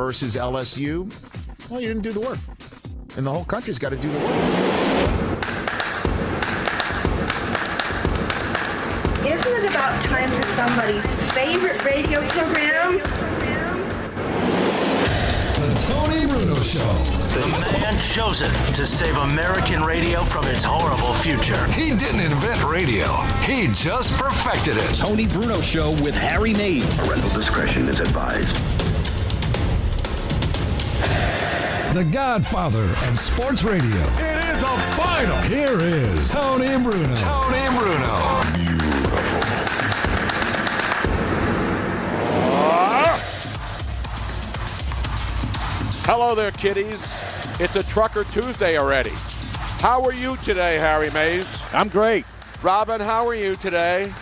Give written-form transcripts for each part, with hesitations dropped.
versus LSU, well, you didn't do the work. And the whole country's got to do the work. Isn't it about time for somebody's favorite radio program? The Tony Bruno Show. The man chosen to save American radio from its horrible future. He didn't invent radio. He just perfected it. Tony Bruno Show with Harry Mays. Parental discretion is advised. The godfather of sports radio. It is a final. Here is Tony Bruno. Tony Bruno. Hello there, kiddies. It's a Trucker Tuesday already. How are you today, Harry Mays? I'm great. Robin, how are you today?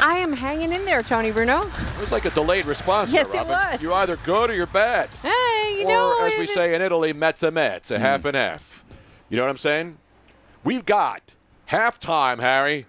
I am hanging in there, Tony Bruno. It was like a delayed response. Yes, there, it Robin. was. You're either good or you're bad. Hey, you or, know. as we say in Italy, mezza mezz, a half and half. You know what I'm saying? We've got halftime, Harry.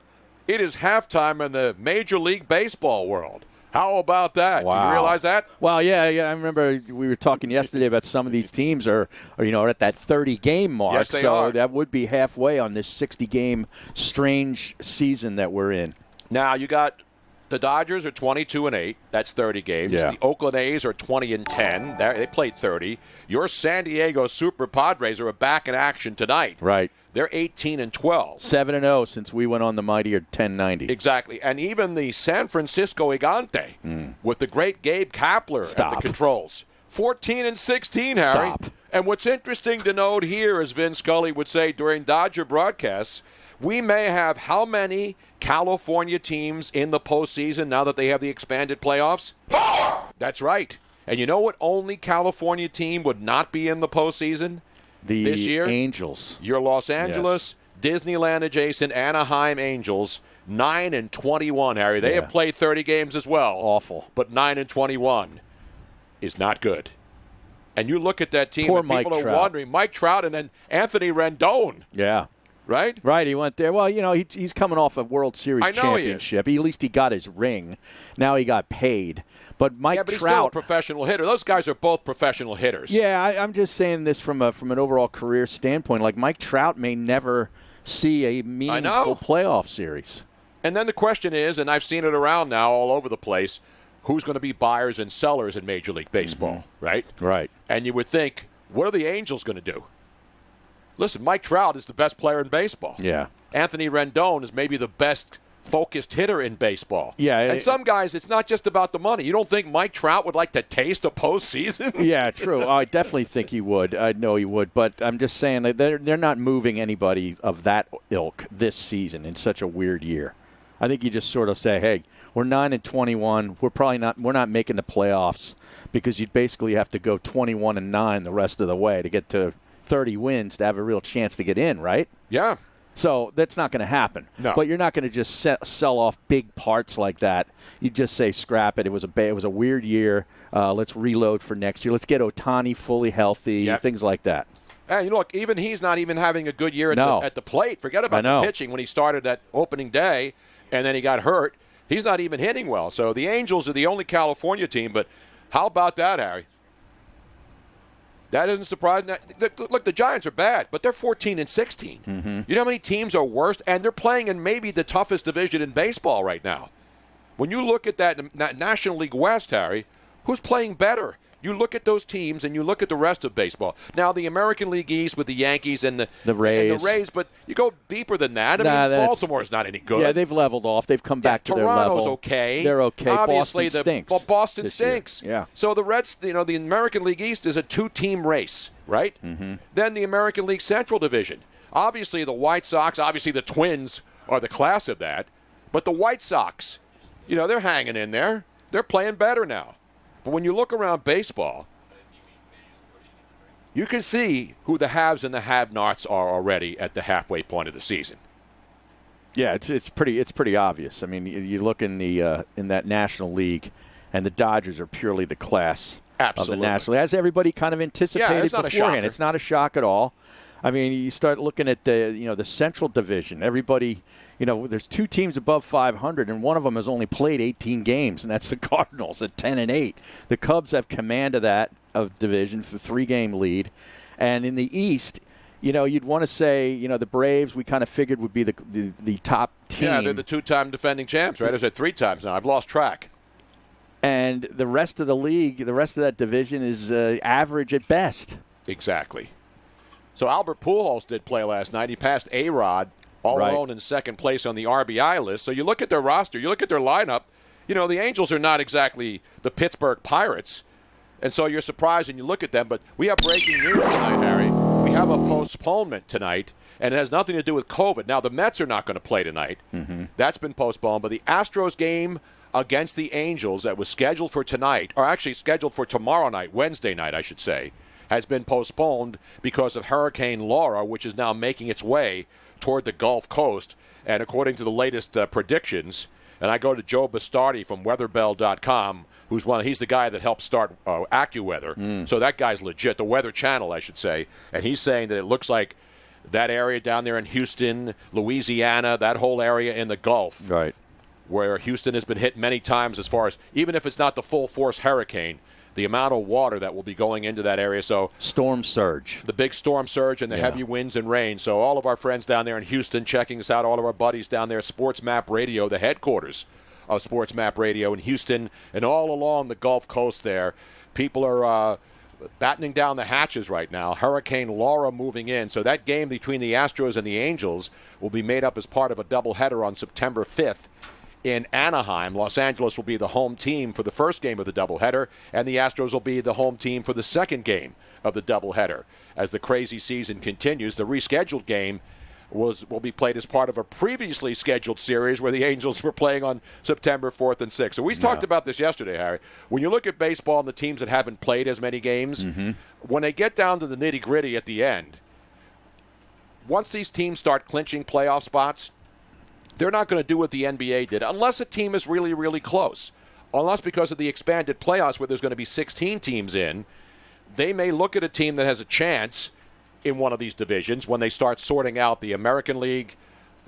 It is halftime in the Major League Baseball world. How about that? Wow. Do you realize that? Well, yeah. I remember we were talking yesterday about some of these teams are at that 30-game mark. Yes, they so are. that would be halfway on this 60-game strange season that we're in. Now, you got the Dodgers are 22-8. That's 30 games. Yeah. The Oakland A's are 20-10. They played 30. Your San Diego Super Padres are back in action tonight. Right. They're 18-12. 7-0 since we went on the mightier 1090. Exactly. And even the San Francisco Gigante with the great Gabe Kapler at the controls. 14-16, Harry. Stop. And what's interesting to note here, as Vin Scully would say during Dodger broadcasts, we may have how many California teams in the postseason now that they have the expanded playoffs? 4! That's right. And you know what only California team would not be in the postseason this year? The Angels. Your Los Angeles, Disneyland adjacent Anaheim Angels, 9-21, Harry. They have played 30 games as well. Awful. But 9-21 is not good. And you look at that team, Poor and people Mike are Trout. wondering, Mike Trout and then Anthony Rendon. Yeah. Right? Right, he went there. Well, he's coming off a World Series I know he is. championship. At least he got his ring. Now he got paid. But Mike But he's Trout, still a professional hitter. Those guys are both professional hitters. Yeah, I'm just saying this from an overall career standpoint. Like Mike Trout may never see a meaningful playoff series. And then the question is, and I've seen it around now all over the place, who's going to be buyers and sellers in Major League Baseball, right? Right. And you would think, what are the Angels going to do? Listen, Mike Trout is the best player in baseball. Yeah. Anthony Rendon is maybe the best focused hitter in baseball. Yeah. And some guys, it's not just about the money. You don't think Mike Trout would like to taste a postseason? Yeah, true. I definitely think he would. I know he would. But I'm just saying that they're not moving anybody of that ilk this season in such a weird year. I think you just sort of say, hey, we're 9-21. We're not making the playoffs because you'd basically have to go 21-9 the rest of the way to get to 30 wins to have a real chance to get in, right? Yeah. So that's not going to happen. No. But you're not going to just sell off big parts like that. You just say scrap it. It was a weird year. Let's reload for next year. Let's get Ohtani fully healthy. Things like that. And look, even he's not even having a good year at the plate. Forget about the pitching when he started that opening day, and then he got hurt. He's not even hitting well. So the Angels are the only California team. But how about that, Harry? That isn't surprising. Look, the Giants are bad, but they're 14-16. Mm-hmm. You know how many teams are worse? And they're playing in maybe the toughest division in baseball right now. When you look at that National League West, Harry, who's playing better? You look at those teams and you look at the rest of baseball. Now, the American League East with the Yankees and the Rays, but you go deeper than that. I mean, Baltimore's not any good. Yeah, they've leveled off. They've come back to their level. Toronto's okay. They're okay. Obviously, Boston stinks. Boston stinks. Yeah. So the Reds, the American League East is a two-team race, right? Mm-hmm. Then the American League Central Division. Obviously, the White Sox, obviously the Twins are the class of that. But the White Sox, they're hanging in there. They're playing better now. But when you look around baseball, you can see who the haves and the have-nots are already at the halfway point of the season. Yeah, it's pretty obvious. I mean, you look in that National League, and the Dodgers are purely the class of the National League, as everybody kind of anticipated it's not beforehand. a shocker. It's not a shock at all. I mean, you start looking at the Central Division. Everybody, there's 2 teams above 500, and one of them has only played 18 games, and that's the Cardinals at 10-8. The Cubs have command of that division for 3-game lead, and in the East, you'd want to say, the Braves we kind of figured would be the top team. Yeah, they're the 2-time defending champs, right? Is it 3 times now? I've lost track. And the rest of the league, the rest of that division is average at best. Exactly. So Albert Pujols did play last night. He passed A-Rod all alone in second place on the RBI list. So you look at their roster, you look at their lineup, the Angels are not exactly the Pittsburgh Pirates. And so you're surprised and you look at them. But we have breaking news tonight, Harry. We have a postponement tonight, and it has nothing to do with COVID. Now, the Mets are not going to play tonight. Mm-hmm. That's been postponed. But the Astros game against the Angels that was scheduled for tonight, or actually scheduled for tomorrow night, Wednesday night, I should say, has been postponed because of Hurricane Laura, which is now making its way toward the Gulf Coast. And according to the latest predictions, and I go to Joe Bastardi from weatherbell.com, he's the guy that helped start AccuWeather. So that guy's legit, the Weather Channel, I should say. And he's saying that it looks like that area down there in Houston, Louisiana, that whole area in the Gulf, right, where Houston has been hit many times as far as, even if it's not the full force hurricane, the amount of water that will be going into that area. So storm surge. The big storm surge and the heavy winds and rain. So all of our friends down there in Houston checking us out, all of our buddies down there at Sports Map Radio, the headquarters of Sports Map Radio in Houston and all along the Gulf Coast there. People are battening down the hatches right now. Hurricane Laura moving in. So that game between the Astros and the Angels will be made up as part of a doubleheader on September 5th. In Anaheim. Los Angeles will be the home team for the first game of the doubleheader, and the Astros will be the home team for the second game of the doubleheader. As the crazy season continues, the rescheduled game will be played as part of a previously scheduled series where the Angels were playing on September 4th and 6th. So we talked about this yesterday, Harry. When you look at baseball and the teams that haven't played as many games, when they get down to the nitty-gritty at the end, once these teams start clinching playoff spots, they're not going to do what the NBA did unless a team is really, really close. Unless because of the expanded playoffs where there's going to be 16 teams in, they may look at a team that has a chance in one of these divisions when they start sorting out the American League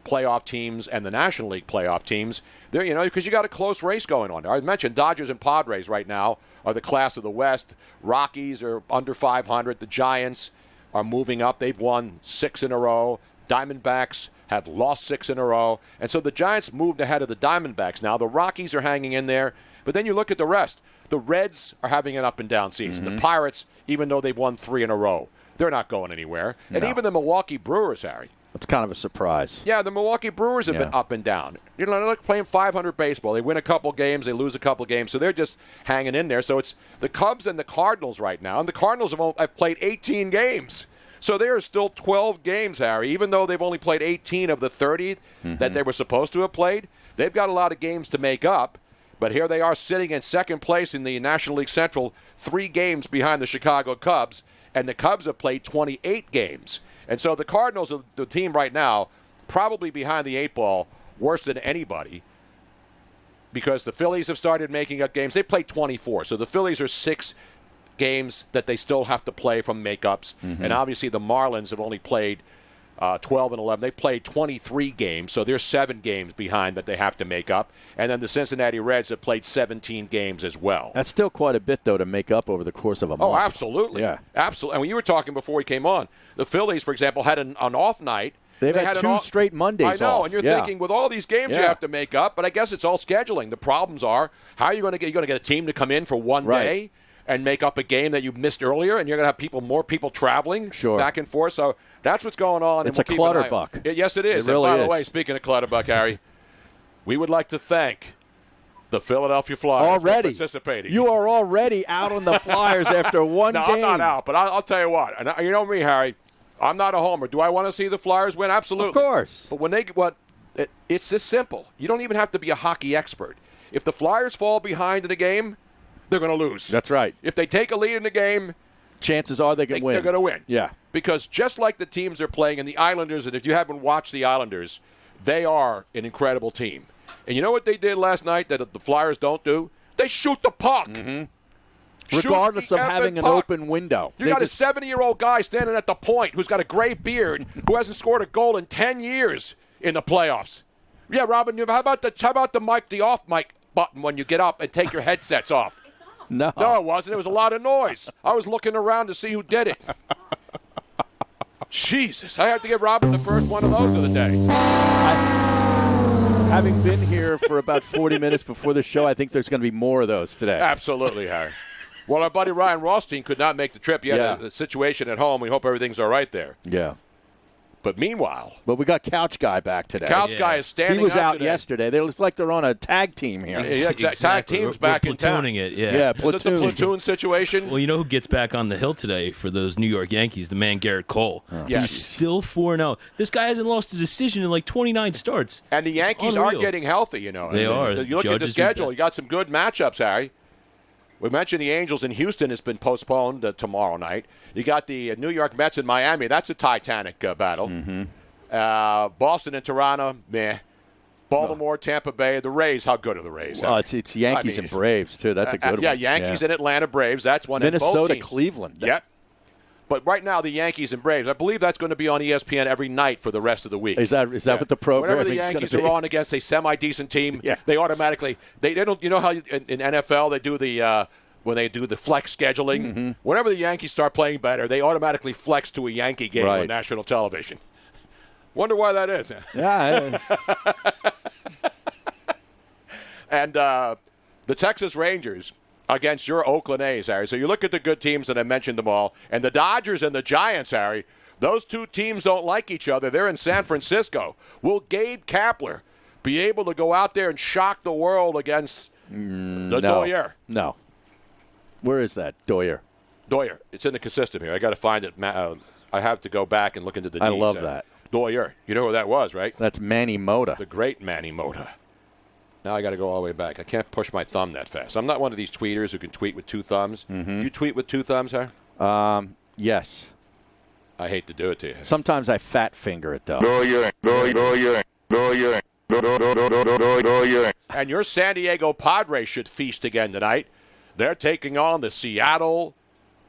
playoff teams and the National League playoff teams. There, because you got a close race going on. I mentioned Dodgers and Padres right now are the class of the West. Rockies are under 500. The Giants are moving up. They've won 6 in a row. Diamondbacks have lost 6 in a row. And so the Giants moved ahead of the Diamondbacks now. The Rockies are hanging in there. But then you look at the rest. The Reds are having an up-and-down season. The Pirates, even though they've won 3 in a row, they're not going anywhere. And even the Milwaukee Brewers, Harry. It's kind of a surprise. Yeah, the Milwaukee Brewers have been up and down. They're playing 500 baseball. They win a couple games. They lose a couple games. So they're just hanging in there. So it's the Cubs and the Cardinals right now. And the Cardinals have played 18 games. So there are still 12 games, Harry, even though they've only played 18 of the 30 that they were supposed to have played. They've got a lot of games to make up, but here they are sitting in second place in the National League Central, 3 games behind the Chicago Cubs, and the Cubs have played 28 games. And so the Cardinals are the team right now, probably behind the 8 ball, worse than anybody, because the Phillies have started making up games. They played 24, so the Phillies are 6 games that they still have to play from makeups. And obviously the Marlins have only played 12 and 11. They played 23 games, so they're 7 games behind that they have to make up. And then the Cincinnati Reds have played 17 games as well. That's still quite a bit, though, to make up over the course of a month. Oh, absolutely. Yeah. Absolutely. And when you were talking before we came on, the Phillies, for example, had an off night. They've had 2 straight Mondays I know, off. and you're thinking, with all these games you have to make up, but I guess it's all scheduling. The problems are, how are you going to get a team to come in for one day and make up a game that you missed earlier, and you're going to have more people traveling back and forth. So that's what's going on. It's a clutterbuck. Yes, it is. It really and by the way, speaking of clutterbuck, Harry, we would like to thank the Philadelphia Flyers for participating. You are already out on the Flyers after one game. No, I'm not out, but I'll tell you what. And you know me, Harry. I'm not a homer. Do I want to see the Flyers win? Absolutely. Of course. But when it's this simple. You don't even have to be a hockey expert. If the Flyers fall behind in a game, they're going to lose. That's right. If they take a lead in the game, chances are they can win. They're going to win. Yeah. Because just like the teams they're playing, and the Islanders, and if you haven't watched the Islanders, they are an incredible team. And you know what they did last night that the Flyers don't do? They shoot the puck. regardless of the having an puck. open window. You got a 70-year-old guy standing at the point who's got a gray beard who hasn't scored a goal in 10 years in the playoffs. Yeah, Robin, how about the off mic button when you get up and take your headsets off? No, it wasn't. It was a lot of noise. I was looking around to see who did it. Jesus, I have to give Robin the first one of those of the day. Having been here for about 40 minutes before the show, I think there's going to be more of those today. Absolutely, Harry. Well, our buddy Ryan Rothstein could not make the trip. He had a situation at home. We hope everything's all right there. Yeah. But meanwhile, we got Couch Guy back today. Couch Guy is standing. He was up out today. yesterday. It's like they're on a tag team here. Yeah, exactly. Tag team's back in town. Platooning it, yeah. Yeah, Is this a platoon situation? Well, you know who gets back on the hill today for those New York Yankees? The man Garrett Cole. Yes. He's still 4-0. This guy hasn't lost a decision in like 29 starts. And the Yankees are getting healthy, you know. They are. You look at the schedule, you got some good matchups, Harry. We mentioned the Angels in Houston has been postponed tomorrow night. You got the New York Mets in Miami. That's a titanic battle. Mm-hmm. Boston and Toronto, meh. Baltimore, Tampa Bay, the Rays. How good are the Rays? Well, it's Yankees and Braves, too. That's a good one. Yeah, Yankees and Atlanta Braves. That's one. Minnesota, both Cleveland. Yep. But right now, the Yankees and Braves, I believe that's going to be on ESPN every night for the rest of the week. Is that what the programming Whenever the is going Yankees to be? are on against a semi-decent team, they automatically they don't. You know how in NFL they do the when they do the flex scheduling. Mm-hmm. Whenever the Yankees start playing better, they automatically flex to a Yankee game on Right. national television. Wonder why that is. Yeah. And the Texas Rangers against your Oakland A's, Harry. So you look at the good teams, and I mentioned them all. And the Dodgers and the Giants, Harry, those two teams don't like each other. They're in San Francisco. Will Gabe Kapler be able to go out there and shock the world against the Doyer? No. Where is that, Doyer? Doyer. It's in the system here. I got to find it. I have to go back and look into the I Ds. love that. Doyer. You know who that was, right? That's Manny Mota. The great Manny Mota. Now I got to go all the way back. I can't push my thumb that fast. I'm not one of these tweeters who can tweet with two thumbs. Mm-hmm. You tweet with two thumbs, huh? Yes. I hate to do it to you. Sometimes I fat finger it, though. And your San Diego Padres should feast again tonight. They're taking on the Seattle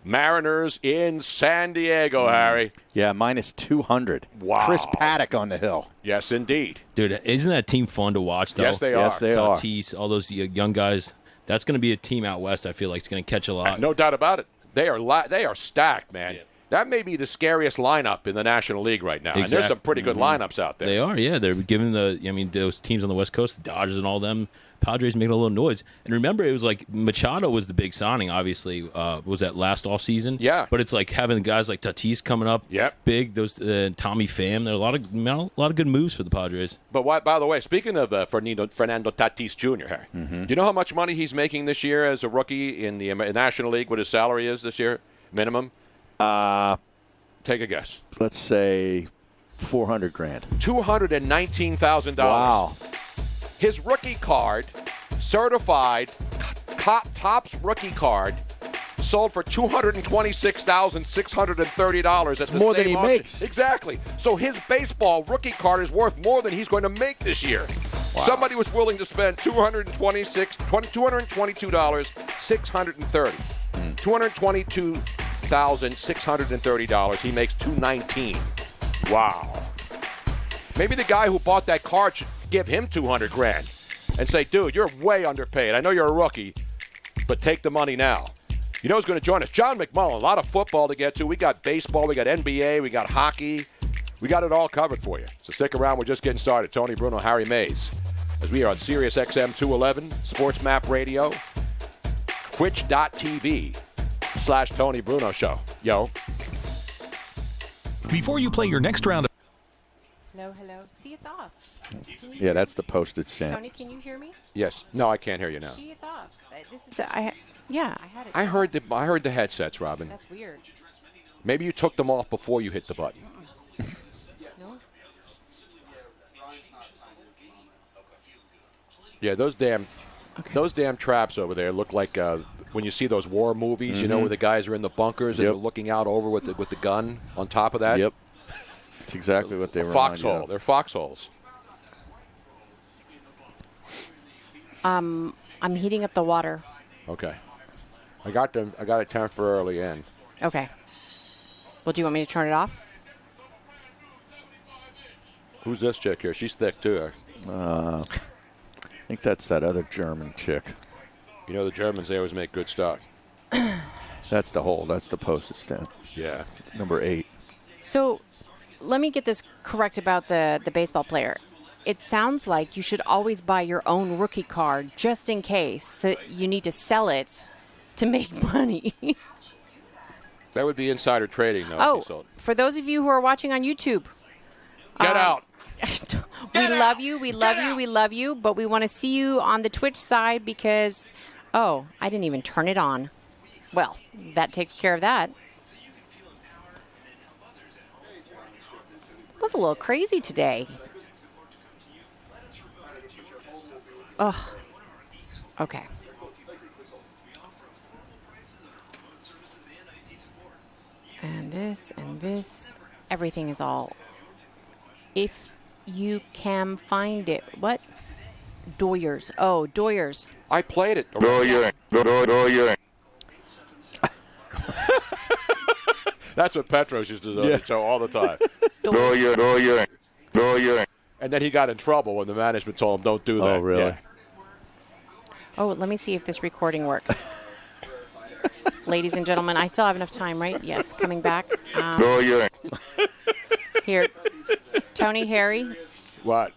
Mariners in San Diego, Harry. Yeah, minus 200. Wow. Chris Paddock on the hill. Yes, indeed. Dude, isn't that team fun to watch, though? Yes, they are. Yes, they are. Tatis, all those young guys. That's going to be a team out west, I feel like, is going to catch a lot. No doubt about it. They are stacked, man. Yeah. That may be the scariest lineup in the National League right now. Exactly. And there's some pretty good lineups out there. They are, yeah. They're giving those teams on the West Coast, the Dodgers and all them, Padres making a little noise. And remember, it was like Machado was the big signing, obviously. Was that last offseason? Yeah. But it's like having guys like Tatis coming up big, those Tommy Pham. There are a lot of good moves for the Padres. But by the way, speaking of Fernando Tatis Jr., Harry, do you know how much money he's making this year as a rookie in the National League, what his salary is this year, minimum? Take a guess. Let's say $400,000. $219,000. Wow. His rookie card, certified Topps rookie card, sold for $226,630 at the more same than he auction. makes. Exactly. So his baseball rookie card is worth more than he's going to make this year. Wow. Somebody was willing to spend $222,630. $222,630. He makes $219,000. Wow. Maybe the guy who bought that card should give him $200,000 and say, dude, you're way underpaid. I know you're a rookie, but take the money now. You know who's going to join us? John McMullen. A lot of football to get to. We got baseball. We got NBA. We got hockey. We got it all covered for you. So stick around. We're just getting started. Tony Bruno, Harry Mays. As we are on Sirius XM 211, Sports Map Radio, Twitch.tv/Tony Bruno Show. Yo. Before you play your next round of... Hello. See, it's off. Yeah, that's the postage stamp. Tony, can you hear me? Yes. No, I can't hear you now. See, it's off. This is I had it. I heard the headsets, Robin. That's weird. Maybe you took them off before you hit the button. No. Yeah, those damn traps over there look like when you see those war movies, you know, where the guys are in the bunkers and they're looking out over with the gun on top of that. Yep. That's exactly what they were. Foxhole. They're foxholes. I'm heating up the water. Okay. I got it temporarily in. Okay. Well, do you want me to turn it off? Who's this chick here? She's thick too. I think that's that other German chick. You know the Germans, they always make good stock. That's the hole. That's the postage stamp. Yeah. Number 8. So let me get this correct about the baseball player. It sounds like you should always buy your own rookie card just in case. So you need to sell it to make money. That would be insider trading, though. If Oh, you sold it. for those of you who are watching on YouTube, Get out. we love you, we love you, we love you, but we want to see you on the Twitch side because, oh, I didn't even turn it on. Well, that takes care of that. It was a little crazy today. Ugh. Okay. And this. Everything is all. If you can find it. What? Doyers. Oh, Doyers. I played it. That's what Petros used to do on the show all the time. And then he got in trouble when the management told him, don't do that. Oh, really? Yeah. Oh, let me see if this recording works. Ladies and gentlemen, I still have enough time, right? Yes, coming back. Here, Tony, Harry. What?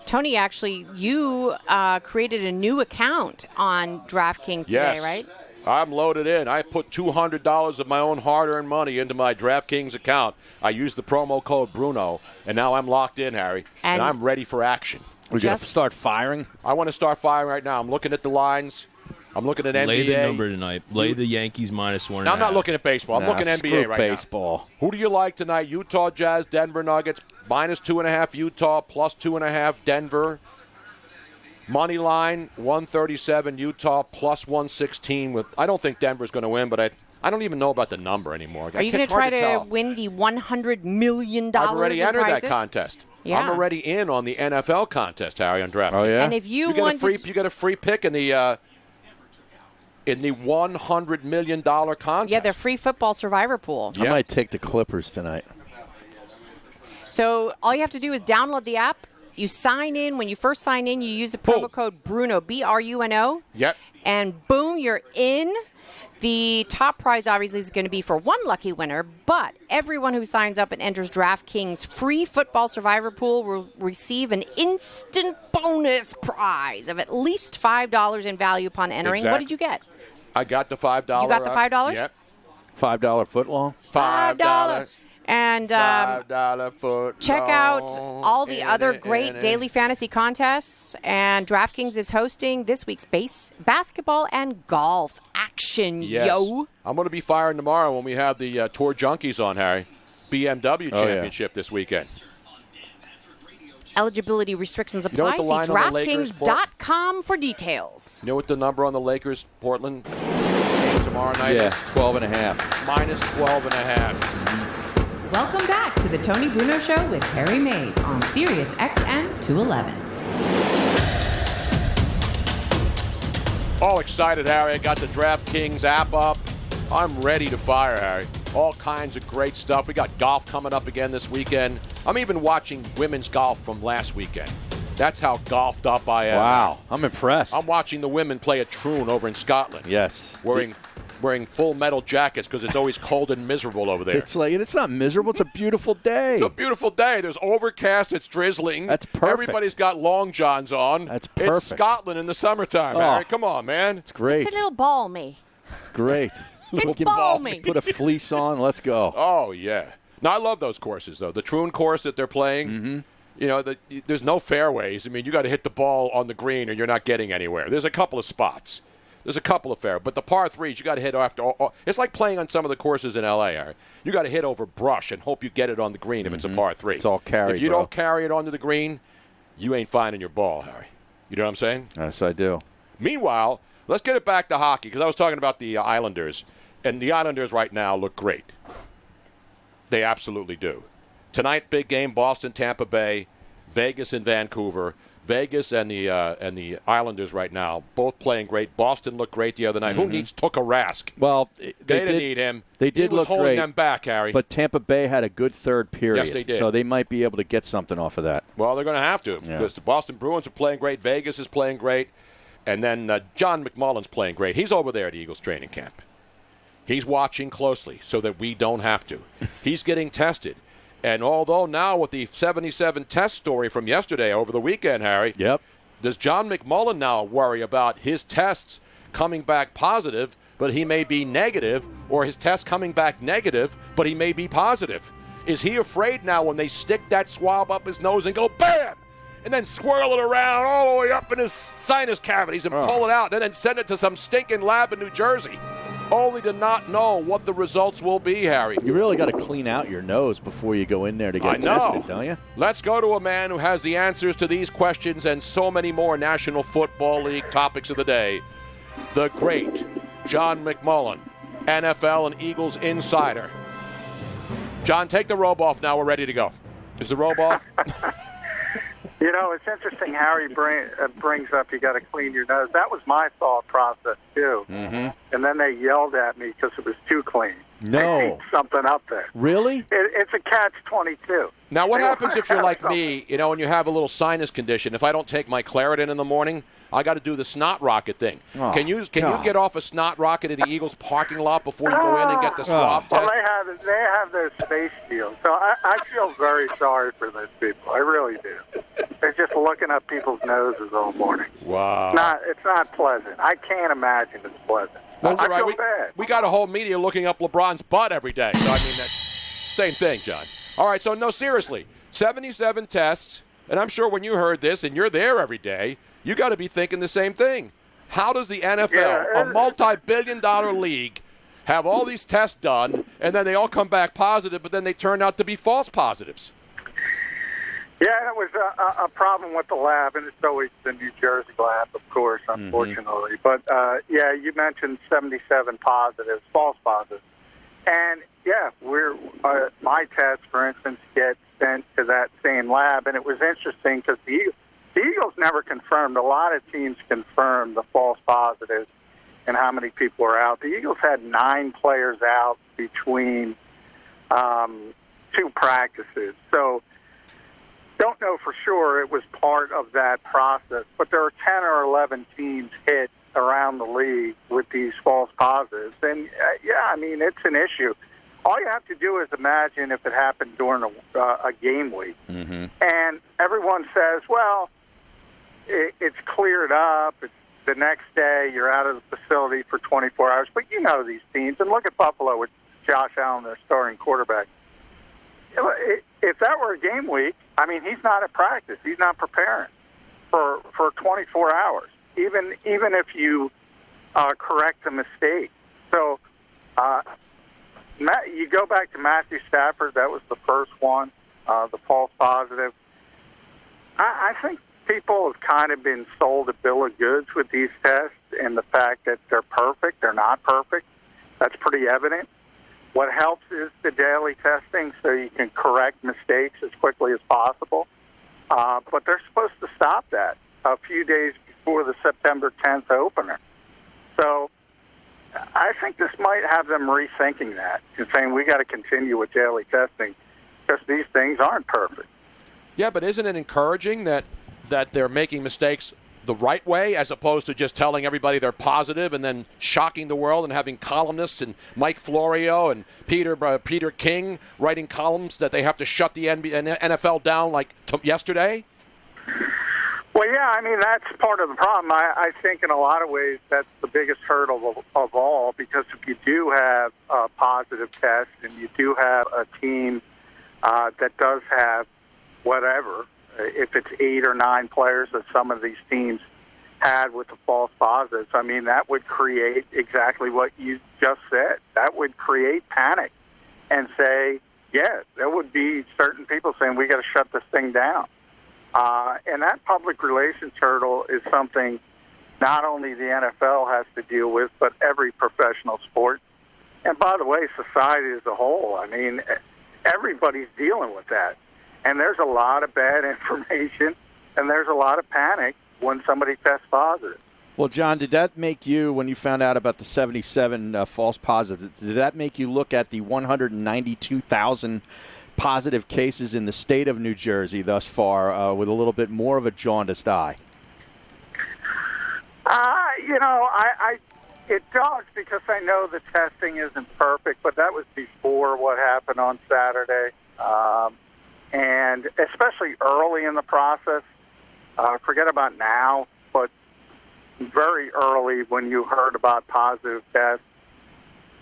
Tony, actually, you created a new account on DraftKings today, right? I'm loaded in. I put $200 of my own hard-earned money into my DraftKings account. I used the promo code Bruno, and now I'm locked in, Harry, and I'm ready for action. We're going to start firing? I want to start firing right now. I'm looking at the lines. I'm looking at NBA. Lay the number tonight. Lay the Yankees -1.5. Now, I'm not looking at baseball. I'm looking at NBA right baseball. now. Who do you like tonight? Utah Jazz, Denver Nuggets, -2.5 Utah, +2.5 Denver. Money line, 137 Utah, +116. With I don't think Denver's going to win, but I don't even know about the number anymore. Are you going to try to win the $100 million I've already in entered prizes? that contest. Yeah. I'm already in on the NFL contest, Harry, on DraftKings. Oh, yeah? And if you get a free pick in the $100 million contest. Yeah, the free football survivor pool. I might take the Clippers tonight. So all you have to do is download the app. You sign in. When you first sign in, you use the promo code Bruno, BRUNO. Yep. And boom, you're in. The top prize obviously is going to be for one lucky winner, but everyone who signs up and enters DraftKings free football survivor pool will receive an instant bonus prize of at least $5 in value upon entering. Exactly. What did you get? I got the $5. You got the $5? Yep. $5 footlong? $5. And $5 foot. check out all the other great daily fantasy contests. And DraftKings is hosting this week's basketball and golf action, Yes. yo. I'm going to be firing tomorrow when we have the Tour Junkies on, Harry. BMW Championship this weekend. Eligibility restrictions You know apply. what the See line on the Lakers, DraftKings.com for details. You know what the number on the Lakers, Portland, tomorrow night is? 12.5. -12.5. Welcome back to the Tony Bruno Show with Harry Mays on Sirius XM 211. All excited, Harry. I got the DraftKings app up. I'm ready to fire, Harry. All kinds of great stuff. We got golf coming up again this weekend. I'm even watching women's golf from last weekend. That's how golfed up I am. Wow, I'm impressed. I'm watching the women play at Troon over in Scotland. Yes. Wearing full metal jackets because it's always cold and miserable over there. It's not miserable. It's a beautiful day. It's a beautiful day. There's overcast. It's drizzling. That's perfect. Everybody's got long johns on. That's perfect. It's Scotland in the summertime, Harry. Come on, man. It's great. It's a little balmy. Great. It's balmy. Put a fleece on. Let's go. Oh, yeah. Now, I love those courses, though. The Troon course that they're playing, you know, there's no fairways. I mean, you got to hit the ball on the green or you're not getting anywhere. There's a couple of spots. There's a couple of fair, but the par threes, you got to hit after. It's like playing on some of the courses in L.A., Harry. You got to hit over brush and hope you get it on the green if it's a par three. It's all carry, If you bro. don't carry it onto the green, you ain't finding your ball, Harry. You know what I'm saying? Yes, I do. Meanwhile, let's get it back to hockey because I was talking about the Islanders, and the Islanders right now look great. They absolutely do. Tonight, big game, Boston, Tampa Bay, Vegas, and Vancouver. Vegas and the Islanders right now, both playing great. Boston looked great the other night. Who needs Tuukka Rask? Well, they didn't need him. They did he was look holding great, them back, Harry. But Tampa Bay had a good third period. Yes, they did. So they might be able to get something off of that. Well, they're going to have to because the Boston Bruins are playing great. Vegas is playing great. And then John McMullen's playing great. He's over there at Eagles training camp. He's watching closely so that we don't have to. He's getting tested. And although now with the 77 test story from yesterday over the weekend, Harry, does John McMullen now worry about his tests coming back positive, but he may be negative, or his test coming back negative, but he may be positive? Is he afraid now when they stick that swab up his nose and go bam, and then swirl it around all the way up in his sinus cavities and pull it out, and then send it to some stinking lab in New Jersey, only to not know what the results will be, Harry? You really got to clean out your nose before you go in there to get tested, don't you? Let's go to a man who has the answers to these questions and so many more National Football League topics of the day. The great John McMullen, NFL and Eagles insider. John, take the robe off now. We're ready to go. Is the robe off? You know, it's interesting Harry brings up you got to clean your nose. That was my thought process, too. Mm-hmm. And then they yelled at me because it was too clean. No. They ate something up there. Really? It's a catch-22. Now, what happens if you're like me, you know, and you have a little sinus condition? If I don't take my Claritin in the morning, I got to do the snot rocket thing. Oh, can you get off a snot rocket at the Eagles parking lot before you go in and get the swab test? Well, they have their space deal. So I feel very sorry for those people. I really do. They're just looking up people's noses all morning. Wow. It's not pleasant. I can't imagine it's pleasant. That's all I right. feel bad. We got a whole media looking up LeBron's butt every day. So, I mean, that's same thing, John. All right, so no, seriously, 77 tests, and I'm sure when you heard this and you're there every day, you got to be thinking the same thing. How does the NFL, a multi-billion-dollar league, have all these tests done, and then they all come back positive, but then they turn out to be false positives? Yeah, it was a problem with the lab, and it's always the New Jersey lab, of course, unfortunately. But, yeah, you mentioned 77 positives, false positives. And, yeah, my test, for instance, gets sent to that same lab, and it was interesting because the Eagles never confirmed. A lot of teams confirmed the false positives and how many people were out. The Eagles had 9 players out between 2 practices. So, don't know for sure it was part of that process, but there are 10 or 11 teams hit around the league with these false positives. And, yeah, I mean, it's an issue. All you have to do is imagine if it happened during a game week. Mm-hmm. And everyone says, well, it's cleared up. It's the next day you're out of the facility for 24 hours. But you know these teams. And look at Buffalo with Josh Allen, their starting quarterback. If that were a game week, I mean, he's not at practice. He's not preparing for 24 hours, even if you correct the mistake. So you go back to Matthew Stafford. That was the first one, the false positive. I think people have kind of been sold a bill of goods with these tests and the fact that they're perfect. They're not perfect. That's pretty evident. What helps is the daily testing so you can correct mistakes as quickly as possible. But they're supposed to stop that a few days before the September 10th opener. So I think this might have them rethinking that and saying we got to continue with daily testing because these things aren't perfect. Yeah, but isn't it encouraging that they're making mistakes the right way as opposed to just telling everybody they're positive and then shocking the world and having columnists and Mike Florio and Peter King writing columns that they have to shut the NFL down like yesterday? Well, yeah, I mean, that's part of the problem. I think in a lot of ways that's the biggest hurdle of all because if you do have a positive test and you do have a team that does have whatever, if it's 8 or 9 players that some of these teams had with the false positives, I mean, that would create exactly what you just said. That would create panic and say, yeah, there would be certain people saying we got to shut this thing down. And that public relations hurdle is something not only the NFL has to deal with, but every professional sport. And by the way, society as a whole. I mean, everybody's dealing with that. And there's a lot of bad information and there's a lot of panic when somebody tests positive. Well, John, did that make you, when you found out about the 77 false positives, did that make you look at the 192,000 positive cases in the state of New Jersey thus far with a little bit more of a jaundiced eye? It does, because I know the testing isn't perfect, but that was before what happened on Saturday. And especially early in the process, forget about now, but very early when you heard about positive tests,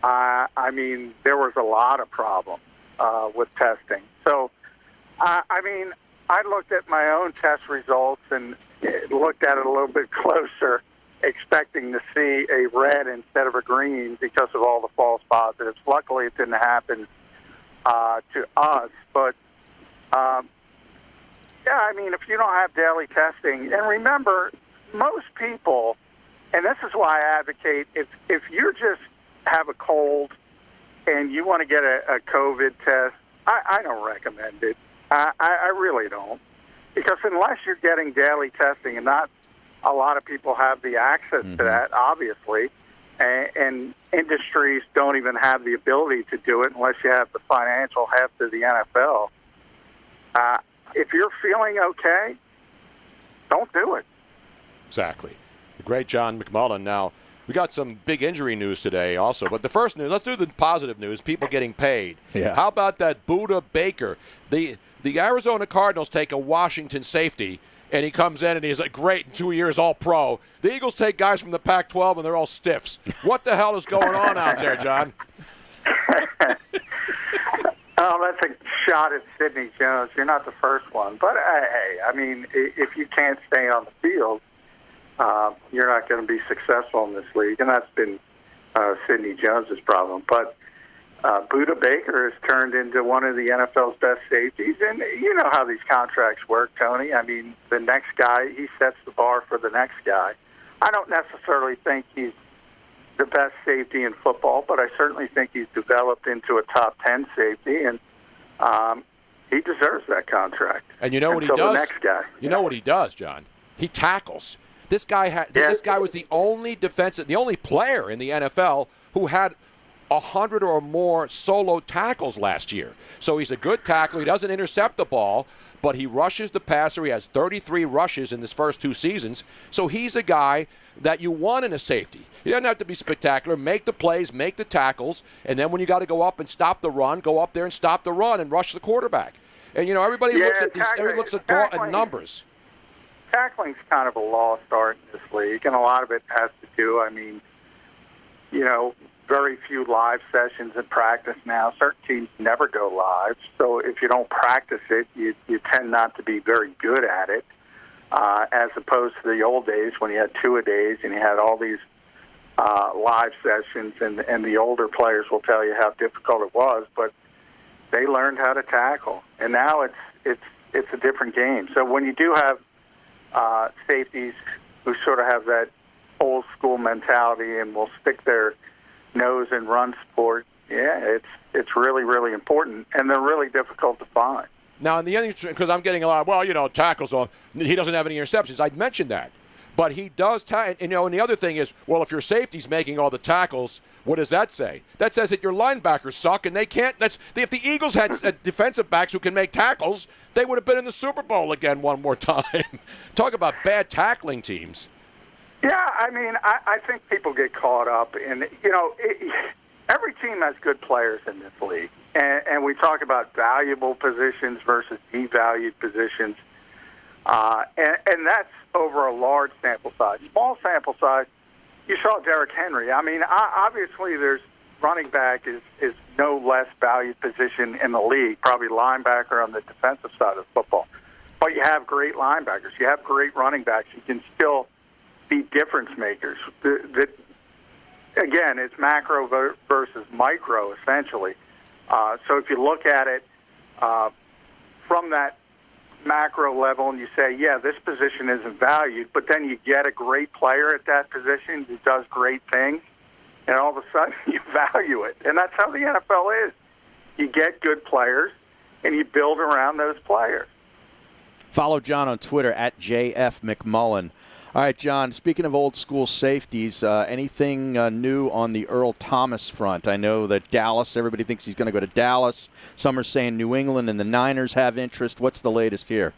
there was a lot of problems with testing. So, I looked at my own test results and looked at it a little bit closer, expecting to see a red instead of a green because of all the false positives. Luckily, it didn't happen to us. But, if you don't have daily testing, and remember, most people, and this is why I advocate, if you just have a cold and you want to get a COVID test, I don't recommend it. I really don't. Because unless you're getting daily testing, and not a lot of people have the access to that, obviously, and industries don't even have the ability to do it unless you have the financial heft of the NFL. If you're feeling okay, don't do it. Exactly. The great John McMullen. Now, we got some big injury news today also. But the first news, let's do the positive news, people getting paid. Yeah. How about that Budda Baker? The Arizona Cardinals take a Washington safety, and he comes in and he's like, great, in 2 years, all pro. The Eagles take guys from the Pac-12, and they're all stiffs. What the hell is going on out there, John? Oh, that's a shot at Sidney Jones. You're not the first one. But, hey, if you can't stay on the field, you're not going to be successful in this league. And that's been Sidney Jones' problem. But Budda Baker has turned into one of the NFL's best safeties. And you know how these contracts work, Tony. The next guy, he sets the bar for the next guy. I don't necessarily think he's the best safety in football, but I certainly think he's developed into a top 10 safety, and he deserves that contract. And you know what he does? The next guy. You know what he does, John? He tackles. This guy This guy was the only player in the NFL who had 100 or more solo tackles last year. So he's a good tackler. He doesn't intercept the ball, but he rushes the passer. He has 33 rushes in his first 2 seasons. So he's a guy that you want in a safety. He doesn't have to be spectacular. Make the plays, make the tackles, and then when you got to go up and stop the run, go up there and stop the run and rush the quarterback. And everybody looks at these. Everybody looks at numbers. Tackling's kind of a lost art in this league, and a lot of it has to do. Very few live sessions in practice now. Certain teams never go live, so if you don't practice it, you tend not to be very good at it, as opposed to the old days when you had 2-a-days and you had all these live sessions, and the older players will tell you how difficult it was, but they learned how to tackle, and now it's a different game. So when you do have safeties who sort of have that old school mentality and will stick their nose and run support, it's really, really important, and they're really difficult to find. Now, in the end, because I'm getting a lot of, tackles on, he doesn't have any interceptions. I mentioned that. But he does, and the other thing is, well, if your safety's making all the tackles, what does that say? That says that your linebackers suck, and they can't. If the Eagles had defensive backs who can make tackles, they would have been in the Super Bowl again one more time. Talk about bad tackling teams. Yeah, I think people get caught up in, every team has good players in this league. And we talk about valuable positions versus devalued positions. And that's over a large sample size. Small sample size, you saw Derrick Henry. Obviously there's running back is no less valued position in the league, probably linebacker on the defensive side of football. But you have great linebackers. You have great running backs. You can still be difference makers. Again, it's macro versus micro, essentially. So if you look at it from that macro level and you say, yeah, this position isn't valued, but then you get a great player at that position who does great things, and all of a sudden you value it. And that's how the NFL is. You get good players, and you build around those players. Follow John on Twitter at JF McMullen. All right, John, speaking of old school safeties, anything new on the Earl Thomas front? I know that Dallas, everybody thinks he's going to go to Dallas. Some are saying New England and the Niners have interest. What's the latest here?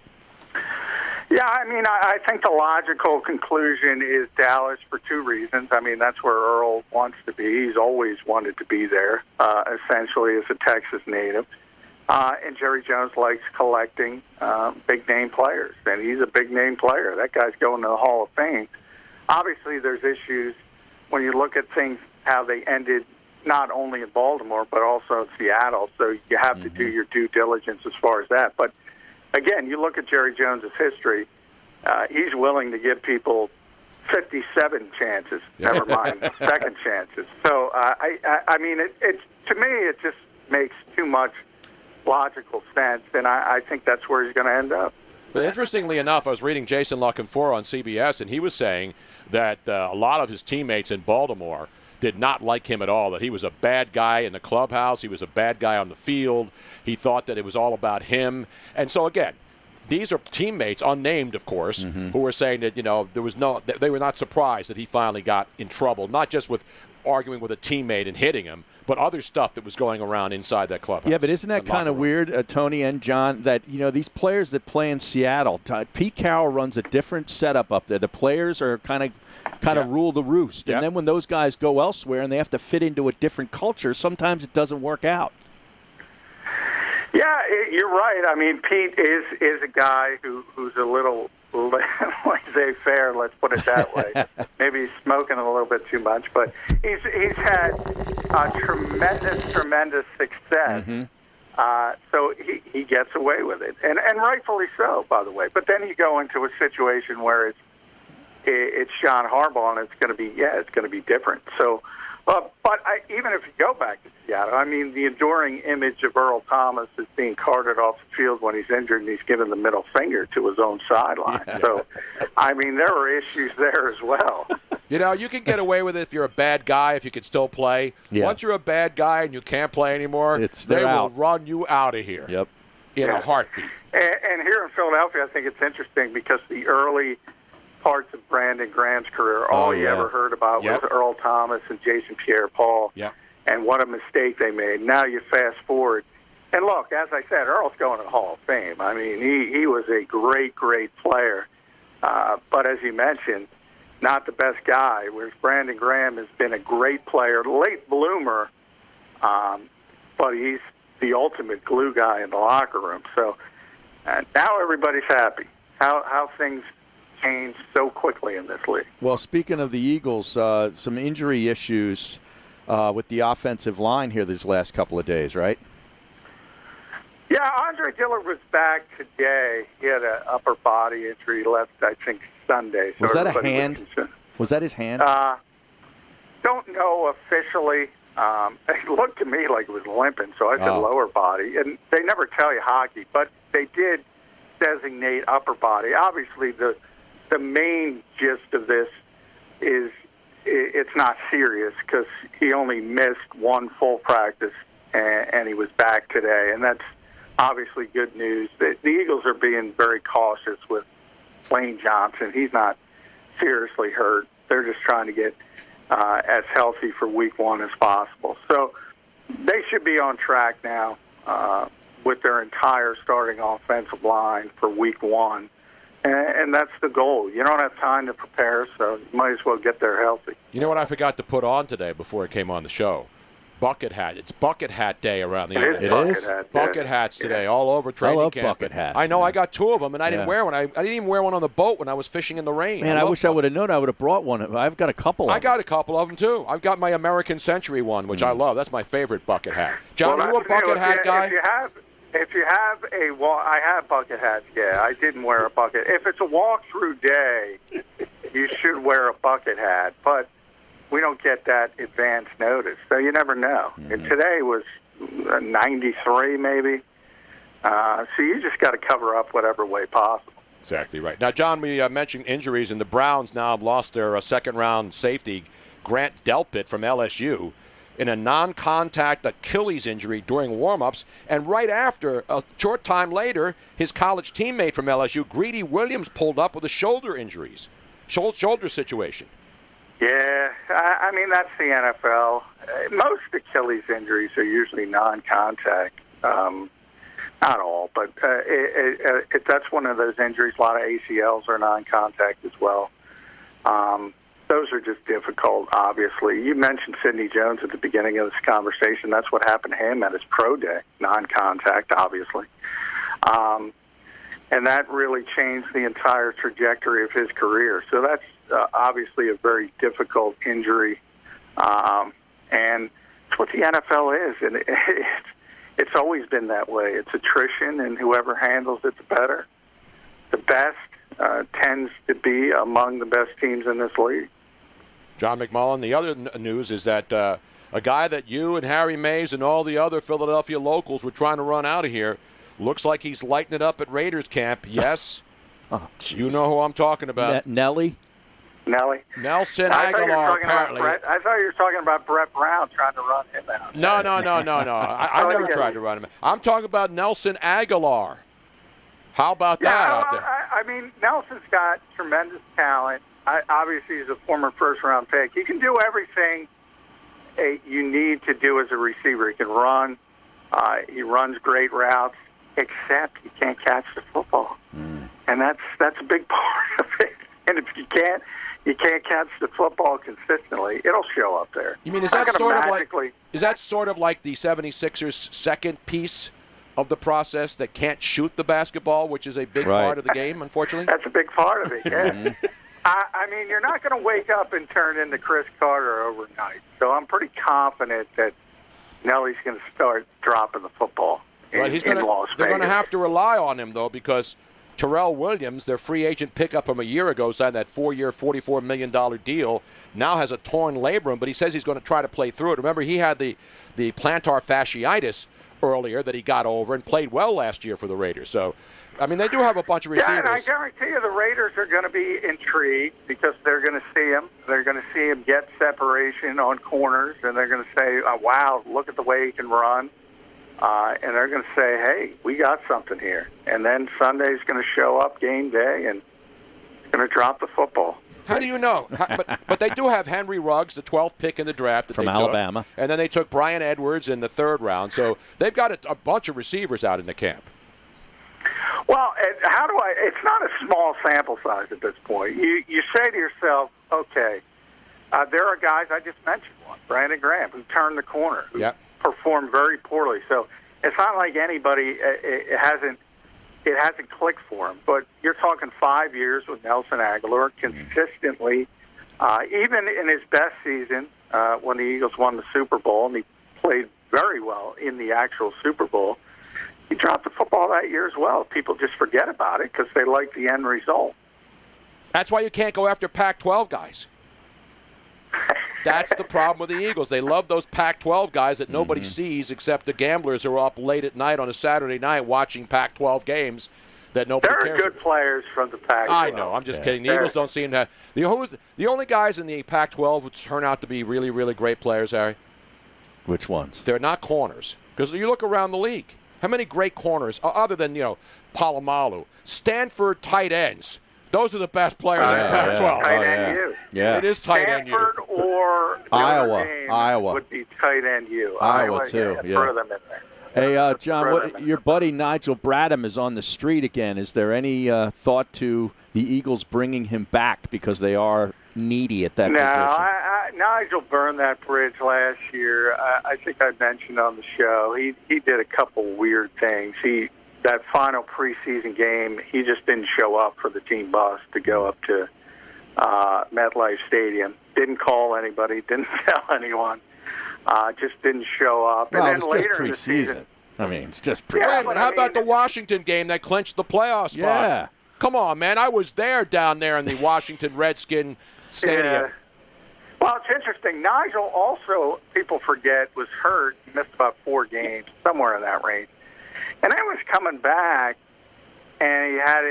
Yeah, I mean, I think the logical conclusion is Dallas for two reasons. I mean, that's where Earl wants to be. He's always wanted to be there, essentially as a Texas native. And Jerry Jones likes collecting big-name players, and he's a big-name player. That guy's going to the Hall of Fame. Obviously, there's issues when you look at things, how they ended not only in Baltimore but also in Seattle, so you have to do your due diligence as far as that. But, again, you look at Jerry Jones' history, he's willing to give people 57 chances, never mind second chances. So, I mean, to me, it just makes too much logical sense, and I think that's where he's going to end up. But interestingly enough, I was reading Jason La Canfora on CBS, and he was saying that a lot of his teammates in Baltimore did not like him at all, that he was a bad guy in the clubhouse, he was a bad guy on the field, he thought that it was all about him. And so, again, these are teammates, unnamed, of course, who were saying that, they were not surprised that he finally got in trouble, not just with arguing with a teammate and hitting him, but other stuff that was going around inside that clubhouse. Yeah, but isn't that kind of weird, Tony and John, that, these players that play in Seattle, Pete Carroll runs a different setup up there. The players are kind of rule the roost. And then when those guys go elsewhere and they have to fit into a different culture, sometimes it doesn't work out. Yeah, you're right. I mean, Pete is a guy who's a little laissez-faire, let's put it that way. Maybe he's smoking a little bit too much, but he's had tremendous success. So he gets away with it, and rightfully so, by the way. But then you go into a situation where it's John Harbaugh, and it's going to be different. So. But even if you go back to Seattle, I mean, the enduring image of Earl Thomas is being carted off the field when he's injured and he's given the middle finger to his own sideline. Yeah. So, I mean, there were issues there as well. You can get away with it if you're a bad guy, if you can still play. Yeah. Once you're a bad guy and you can't play anymore, they will run you out of here in a heartbeat. And here in Philadelphia, I think it's interesting because the early parts of Brandon Graham's career, all you ever heard about was Earl Thomas and Jason Pierre-Paul, and what a mistake they made. Now you fast forward, and look, as I said, Earl's going to the Hall of Fame. I mean, he was a great player, but as you mentioned, not the best guy, whereas Brandon Graham has been a great player, late bloomer, but he's the ultimate glue guy in the locker room. So now everybody's happy. How things changed so quickly in this league. Well, speaking of the Eagles, some injury issues with the offensive line here these last couple of days, right? Yeah, Andre Dillard was back today. He had an upper body injury. He left, I think, Sunday. So was that a hand? Was that his hand? Don't know officially. It looked to me like it was limping, so I said lower body. And they never tell you hockey, but they did designate upper body. Obviously, the main gist of this is it's not serious because he only missed one full practice and he was back today, and that's obviously good news. The Eagles are being very cautious with Lane Johnson. He's not seriously hurt. They're just trying to get as healthy for Week 1 as possible. So they should be on track now with their entire starting offensive line for Week 1. And that's the goal. You don't have time to prepare, so you might as well get there healthy. You know what I forgot to put on today before it came on the show? Bucket hat. It's bucket hat day around the NFL. It is? Bucket hats today, all over training camp. I love bucket hats. I know, I got two of them, and I didn't wear one. I didn't even wear one on the boat when I was fishing in the rain. Man, I wish I would have known. I would have brought one. I've got a couple of them. I got a couple of them, too. I've got my American Century one, which I love. That's my favorite bucket hat. John, are you a bucket hat guy? If you have I have bucket hats, yeah. I didn't wear a bucket. If it's a walk-through day, you should wear a bucket hat. But we don't get that advance notice, so you never know. And today was 93, maybe. So you just got to cover up whatever way possible. Exactly right. Now, John, we mentioned injuries, and the Browns now have lost their second-round safety, Grant Delpit from LSU. in a non-contact Achilles injury during warm-ups, and right after, a short time later, his college teammate from LSU, Greedy Williams, pulled up with a shoulder situation. Yeah, I mean, that's the NFL. Most Achilles injuries are usually non-contact. Not all, but that's one of those injuries. A lot of ACLs are non-contact as well. Those are just difficult, obviously. You mentioned Sidney Jones at the beginning of this conversation. That's what happened to him at his pro day, non-contact, obviously. And that really changed the entire trajectory of his career. So that's obviously a very difficult injury. And it's what the NFL is. And it's always been that way. It's attrition, and whoever handles it the best tends to be among the best teams in this league. John McMullen, the other news is that a guy that you and Harry Mays and all the other Philadelphia locals were trying to run out of here looks like he's lighting it up at Raiders camp. Yes? You know who I'm talking about. Nelson Aguilar, apparently. I thought you were talking about Brett Brown trying to run him out. No. I never tried to run him. I'm talking about Nelson Aguilar. How about that out there? I mean, Nelson's got tremendous talent. Obviously, he's a former first-round pick. He can do everything you need to do as a receiver. He can run. He runs great routes, except he can't catch the football. And that's a big part of it. And if you can't catch the football consistently, it'll show up there. You mean is that sort of like the 76ers' second piece of the process that can't shoot the basketball, which is a big part of the game, unfortunately? That's a big part of it, yeah. I mean, you're not going to wake up and turn into Chris Carter overnight. So I'm pretty confident that Nelly's going to start dropping the football in Las Vegas. They're going to have to rely on him, though, because Terrell Williams, their free agent pickup from a year ago, signed that 4-year, $44 million deal, now has a torn labrum, but he says he's going to try to play through it. Remember, he had the plantar fasciitis earlier that he got over and played well last year for the Raiders. So, I mean, they do have a bunch of receivers. Yeah, and I guarantee you the Raiders are going to be intrigued because they're going to see him. They're going to see him get separation on corners, and they're going to say, oh, wow, look at the way he can run. And they're going to say, hey, we got something here. And then Sunday's going to show up game day and going to drop the football. How do you know? But they do have Henry Ruggs, the 12th pick in the draft from Alabama. And then they took Brian Edwards in the 3rd round. So they've got a bunch of receivers out in the camp. Well, it's not a small sample size at this point. You say to yourself, okay, there are guys, I just mentioned one, Brandon Graham, who turned the corner, who performed very poorly. So it's not like anybody, it hasn't clicked for him. But you're talking 5 years with Nelson Aguilar consistently, even in his best season when the Eagles won the Super Bowl, and he played very well in the actual Super Bowl. He dropped the football that year as well. People just forget about it because they like the end result. That's why you can't go after Pac-12 guys. That's the problem with the Eagles. They love those Pac-12 guys that nobody sees except the gamblers who are up late at night on a Saturday night watching Pac-12 games that nobody cares about. There are good players from the Pac-12. I know. I'm just kidding. The Eagles don't seem to have the only guys in the Pac-12 who turn out to be really, really great players, Harry. Which ones? They're not corners. Because you look around the league. How many great corners, other than, Palomalu, Stanford tight ends? Those are the best players in the Pac-12. Tight end U. Yeah. It is tight end U. Stanford or Iowa would be tight end U. Iowa too. Throw them in there. Hey, John, your buddy Nigel Bradham is on the street again. Is there any thought to the Eagles bringing him back because they are needy at that position? Nigel burned that bridge last year. I think I mentioned on the show he did a couple weird things. That final preseason game, he just didn't show up for the team bus to go up to MetLife Stadium. Didn't call anybody. Didn't tell anyone. Just didn't show up. Well, and then it's later just in the season, I mean, it's just preseason. Yeah, but how about the Washington game that clinched the playoff spot? Yeah. Come on, man. I was down there in the Washington Redskin Stadium. Yeah. Well, it's interesting. Nigel also, people forget, was hurt. He missed about 4 games, somewhere in that range. And then was coming back, and he had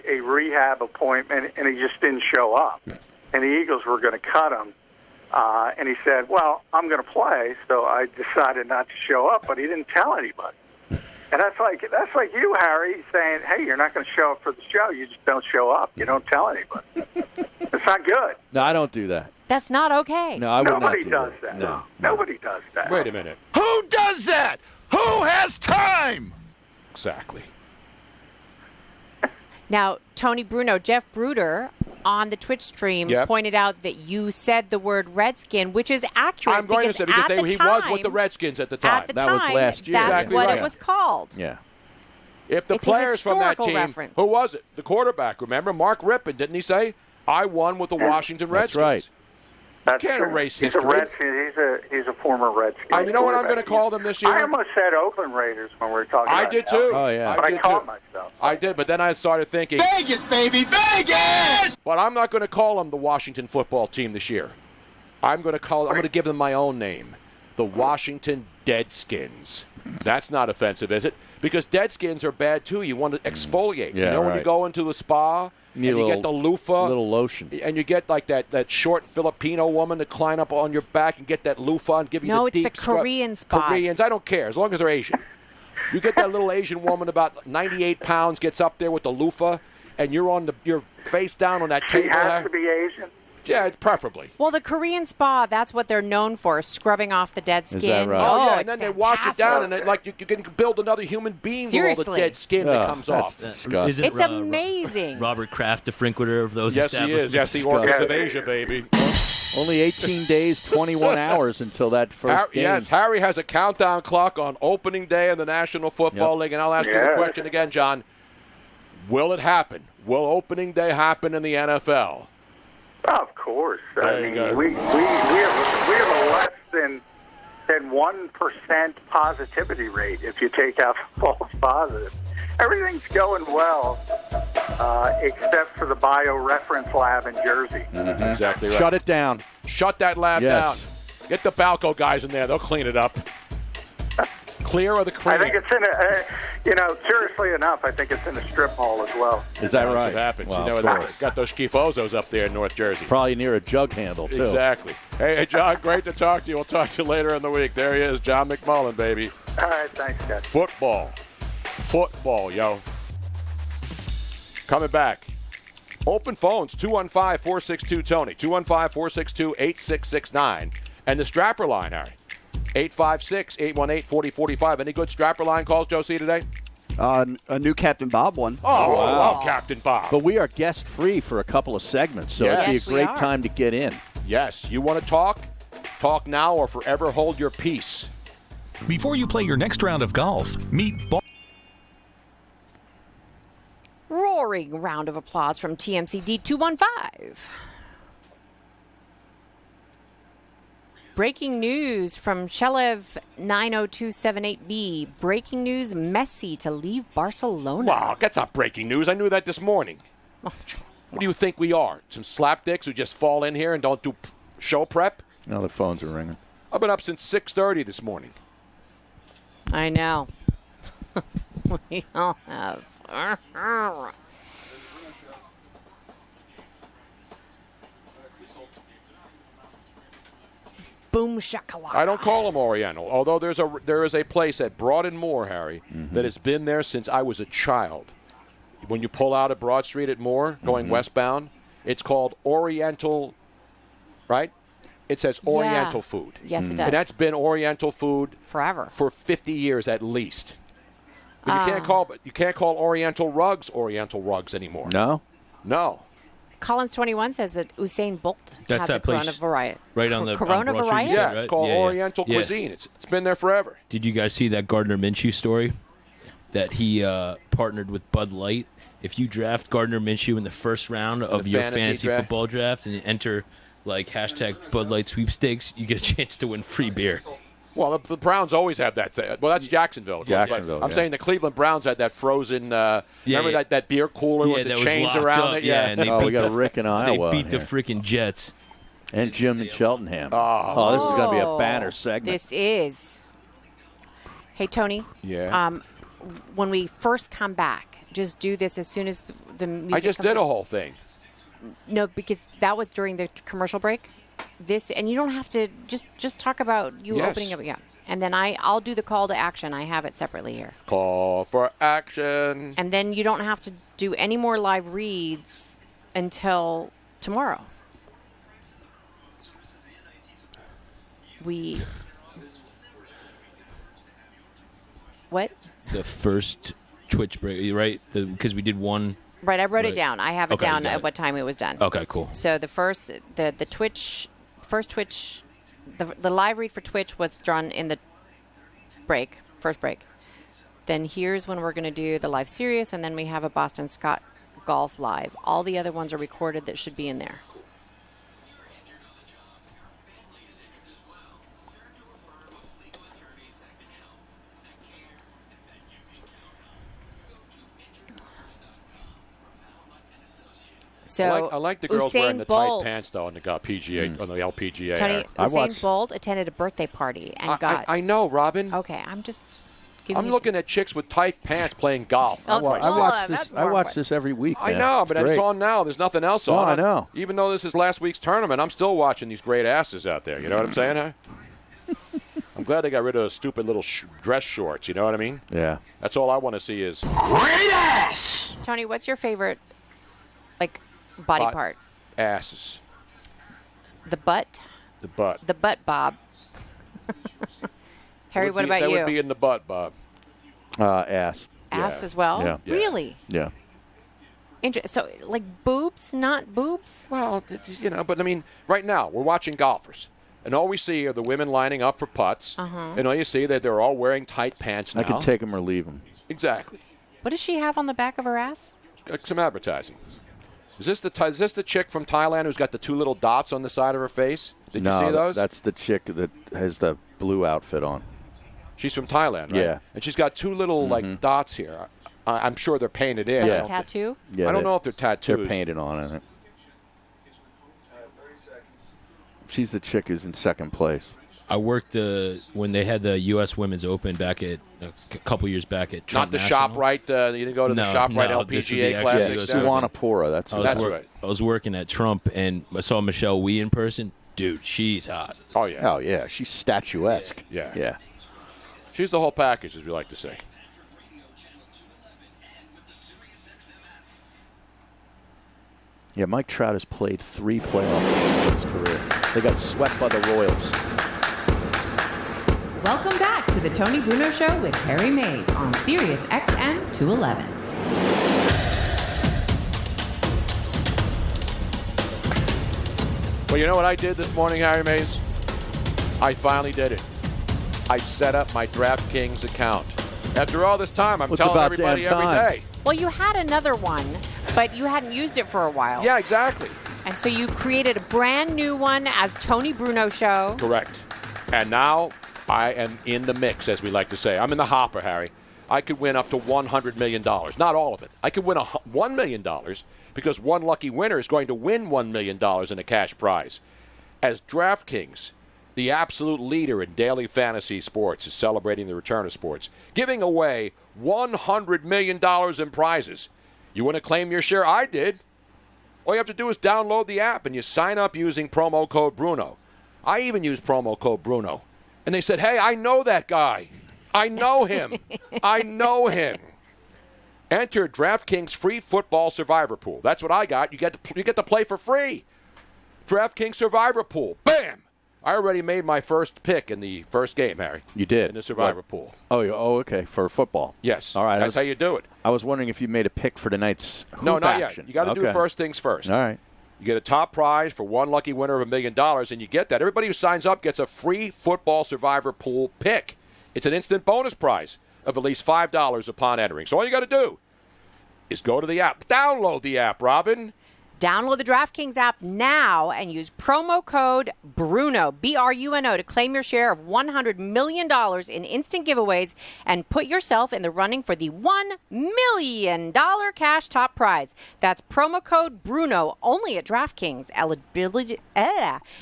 a rehab appointment, and he just didn't show up. And the Eagles were going to cut him And he said, well, I'm going to play, so I decided not to show up, but he didn't tell anybody. And that's like you, Harry, saying, hey, you're not going to show up for the show. You just don't show up. You don't tell anybody. It's not good. No, I don't do that. That's not okay. No, I would Nobody not do does that. that. No. Nobody does that. Wait a minute. Who does that? Who has time? Exactly. Now, Tony Bruno, Jeff Bruder on the Twitch stream Yep. pointed out that you said the word Redskin, which is accurate. I'm going to say because at the he time, was with the Redskins at the time. At the That time, was last year. that's Exactly what right. it was called. Yeah. If the It's a players from that historical team, reference. who was it? The quarterback, remember? Mark Rippon, didn't he say, I won with the Washington That's Redskins? right. That's Can't true. erase he's history. He's a former Redskin. You know what I'm going to quarterback. call them this year? I almost said Oakland Raiders when we were talking I about did it. too. Oh, yeah. But I did caught too. myself. I did, but then I started thinking, Vegas, baby, Vegas! but I'm not going to call them the Washington football team this year. I'm going to give them my own name, the Washington Deadskins. That's not offensive, is it? Because deadskins are bad too. You want to exfoliate. Yeah, you know when you right. go into a spa and you get the loofah, little lotion, and you get like that short Filipino woman to climb up on your back and get that loofah and give you No, the it's deep the scrub. Korean spas. Koreans, I don't care as long as they're Asian. You get that little Asian woman about 98 pounds gets up there with the loofah, and you're face down on that He table. has to be Asian. Yeah, preferably. Well, the Korean spa, that's what they're known for, scrubbing off the dead skin. that right? Oh, yeah, it's and then they wash it fantastic. down, and you can build another human being with all Seriously. the dead skin that comes off. Disgusting. Isn't It's amazing. Robert Kraft, the frequenter of those Yes, he is. Yes, the Orcas of Asia, baby. Only 18 days, 21 hours until that first game. Yes, Harry has a countdown clock on opening day in the National Football League, and I'll ask you the question again, John. Will it happen? Will opening day happen in the NFL? Of course. There you go. We have a less than 1% positivity rate if you take out false positives. Everything's going well, except for the bioreference lab in Jersey. Mm-hmm. Exactly right. Shut it down. Shut that lab Yes. down. Get the Balco guys in there. They'll clean it up. Clear or the cream? I think it's in seriously enough, I think it's in a strip mall as well. Is that That's right? what happens. Well, you know, of they course. got those schifozos up there in North Jersey. Probably near a jug handle, too. Exactly. Hey, John, great to talk to you. We'll talk to you later in the week. There he is, John McMullen, baby. All right, thanks, guys. Football, yo. Coming back. Open phones, 215-462-TONY, 215-462-8669. And the Strapper line, Harry, 856-818-4045. Any good Strapper line calls, Josie, today? A new Captain Bob one. Oh, Wow. I love Captain Bob. But we are guest-free for a couple of segments, so Yes. it'd be Yes, a we great are. time to get in. Yes, you want to talk? Talk now or forever hold your peace. Before you play your next round of golf, meet Roaring round of applause from TMCD 215. Breaking news from Chelev 90278B. Breaking news, Messi to leave Barcelona. Wow, that's not breaking news. I knew that this morning. What do you think we are? Some slapdicks who just fall in here and don't do show prep? No, the phones are ringing. I've been up since 6:30 this morning. I know. We all have. Boom shakalaka. I don't call them Oriental, although there is a place at Broad and Moore, Harry, that has been there since I was a child. When you pull out at Broad Street at Moore, going westbound, it's called Oriental, right? It says Oriental food. Yes, it does. And that's been Oriental food forever, for 50 years at least. But you can't call Oriental rugs anymore. No? No. Collins 21 says that Usain Bolt That's has that a Corona place variety. right on the Corona on Broad Street, variety? you said, Yeah, right? it's called Oriental Yeah. cuisine. It's been there forever. Did you guys see that Gardner Minshew story? That he partnered with Bud Light. If you draft Gardner Minshew in the first round of the your fantasy fantasy draft? football draft and you enter like hashtag Bud Light sweepstakes, you get a chance to win free beer. Well, the Browns always have that thing. Well, that's Jacksonville. of course. Jacksonville, I'm yeah. saying the Cleveland Browns had that frozen. Remember yeah. that beer cooler Yeah, with the that was chains locked around up, it? yeah, and they Oh, we beat got the- Rick in Iowa. They beat the here. freaking Jets. And Jim in Cheltenham. Oh, this is going to be a banner segment. This is. Hey, Tony. Yeah. When we first come back, just do this as soon as the music I just comes did on. a whole thing. No, because that was during the commercial break. this, and you don't have to just talk about you Yes. opening up. Yeah. And then I'll do the call to action. I have it separately here. Call for action. And then you don't have to do any more live reads until tomorrow. What? The first Twitch break, right? Because we did one. Right, I wrote it Right. down. I have it Okay, down got at it. what time it was done. Okay, cool. So the first Twitch, the live read for Twitch was done in the first break. Then here's when we're going to do the live Sirius, and then we have a Boston Scott Golf live. All the other ones are recorded that should be in there. So I like the girls Usain wearing the Bolt, tight pants, though, on the PGA, on the LPGA. Tony, I Usain Bolt attended a birthday party and got. I know, Robin. Okay, I'm just. I'm looking at chicks with tight pants playing golf. I watch this every week. I man. know, but it's great. on now. There's nothing else No, on. I know. Even though this is last week's tournament, I'm still watching these great asses out there. You know what I'm saying, huh? I'm glad they got rid of those stupid little dress shorts. You know what I mean? Yeah. That's all I want to see is Great ass. Tony, what's your favorite, body part? Asses. The butt. The butt. The butt, Bob. Harry, what about that you? That would be in the butt, Bob. Ass. Ass Yeah. as well? Yeah. Really? Yeah. So, boobs, not boobs? Well, but I mean, right now, we're watching golfers. And all we see are the women lining up for putts. Uh-huh. And all you see that they're all wearing tight pants now. I can take them or leave them. Exactly. What does she have on the back of her ass? Some advertising. Is this the chick from Thailand who's got the two little dots on the side of her face? Did you see those? That's the chick that has the blue outfit on. She's from Thailand, right? Yeah. And she's got two little dots here. I'm sure they're painted in. Yeah. Tattoo? Yeah, I don't know if they're tattoos. They're painted on, I think. She's the chick who's in second place. I worked when they had the U.S. Women's Open back at a couple years back at Trump Not the National. ShopRite. You didn't go to the ShopRite this is the LPGA actual Classic. US Suwanapura, that's right. I was working at Trump and I saw Michelle Wee in person. Dude, she's hot. Oh yeah. Oh yeah, she's statuesque. Yeah. Yeah. She's the whole package, as we like to say. Yeah, Mike Trout has played 3 playoff games in his career. They got swept by the Royals. Welcome back to the Tony Bruno Show with Harry Mays on Sirius XM 211. Well, you know what I did this morning, Harry Mays? I finally did it. I set up my DraftKings account. After all this time, I'm It's telling about everybody damn every time. day. Well, you had another one, but you hadn't used it for a while. Yeah, exactly. And so you created a brand new one as Tony Bruno Show. Correct. And now I am in the mix, as we like to say. I'm in the hopper, Harry. I could win up to $100 million. Not all of it. I could win $1 million because one lucky winner is going to win $1 million in a cash prize. As DraftKings, the absolute leader in daily fantasy sports, is celebrating the return of sports, giving away $100 million in prizes. You want to claim your share? I did. All you have to do is download the app and you sign up using promo code Bruno. I even used promo code Bruno. And they said, hey, I know that guy. I know him. I know him. Enter DraftKings free football survivor pool. That's what I got. You get to play for free. DraftKings survivor pool. Bam! I already made my first pick in the first game, Harry. You did? In the survivor pool. Oh, okay, for football. Yes. All right. That's how you do it. I was wondering if you made a pick for tonight's hoop No, not action. yet. You got to Okay. do first things first. All right. You get a top prize for one lucky winner of $1 million, and you get that. Everybody who signs up gets a free football survivor pool pick. It's an instant bonus prize of at least $5 upon entering. So all you got to do is go to the app. Download the app, Robin. Download the DraftKings app now and use promo code BRUNO, B-R-U-N-O, to claim your share of $100 million in instant giveaways and put yourself in the running for the $1 million cash top prize. That's promo code BRUNO, only at DraftKings.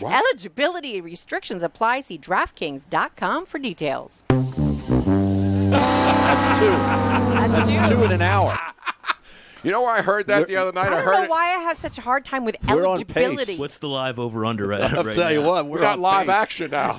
Eligibility restrictions apply. See DraftKings.com for details. That's two. That's two in an hour. You know where I heard that the other night? I don't know why I have such a hard time with We're eligibility. on pace. What's the live over-under right, I'll right tell now? you what, We got live pace. action now.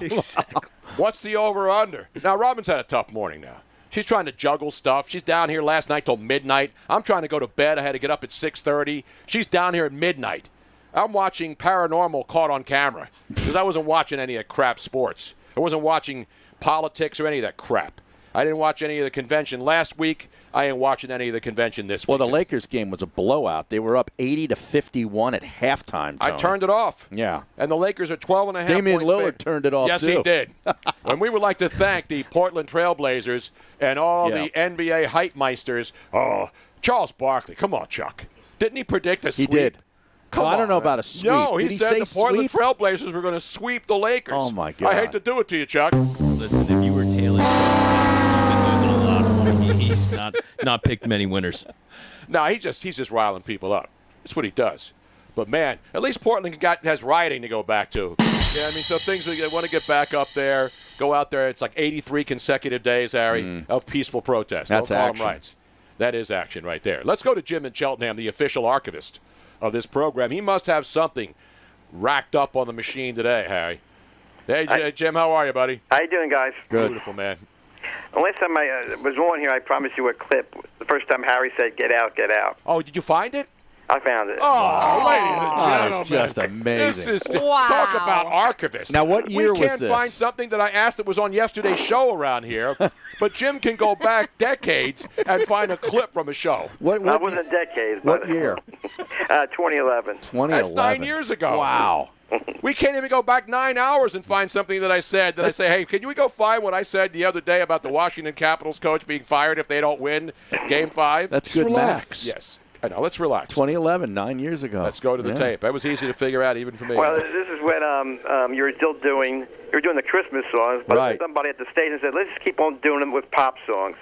What's the over-under? Now, Robin's had a tough morning now. She's trying to juggle stuff. She's down here last night till midnight. I'm trying to go to bed. I had to get up at 6:30. She's down here at midnight. I'm watching Paranormal caught on camera because I wasn't watching any of that crap sports. I wasn't watching politics or any of that crap. I didn't watch any of the convention last week. I ain't watching any of the convention this week. Well, the Lakers game was a blowout. They were up 80-51 at halftime. I Tony. turned it off. Yeah. And the Lakers are 12.5 Damian point Lillard favorite. turned it off, Yes, too. he did. And we would like to thank the Portland Trailblazers and all the NBA hype meisters. Oh, Charles Barkley. Come on, Chuck. Didn't he predict a sweep? He did. Come I don't on, know man. about a sweep. No, he Did said say the Portland sweep? Trailblazers were going to sweep the Lakers. Oh, my God. I hate to do it to you, Chuck. Listen, if you were tailing Chuck Spence, you've been losing a lot of money. He's not picked many winners. No, he's just riling people up. That's what he does. But, man, at least Portland has rioting to go back to. Yeah, I mean, so things they want to get back up there, go out there. It's like 83 consecutive days, Harry, of peaceful protest. That's Don't call action. them riots. That is action right there. Let's go to Jim in Cheltenham, the official archivist of this program. He must have something racked up on the machine today, Harry. Hey, Jim, how are you, buddy? How you doing, guys? Good. Beautiful, man. The last time I was on here, I promised you a clip. The first time Harry said, "Get out, get out." Oh, did you find it? I found it. Oh, ladies and gentlemen. That's just amazing. This is Wow. talk about archivist. Now, what year was We can't this? find something that I asked that was on yesterday's show around here, but Jim can go back decades and find a clip from a show. What That wasn't decades. what but, year? 2011. 2011. That's 9 years ago. Wow. We can't even go back 9 hours and find something that I said. That I say, hey, can you go find what I said the other day about the Washington Capitals coach being fired if they don't win Game 5? That's Just good relax. maths. Yes. I know. Let's relax. 2011, 9 years ago. Let's go to the tape. That was easy to figure out even for me. Well, this is when you were still doing the Christmas songs, but Right. somebody at the station said, "Let's just keep on doing them with pop songs."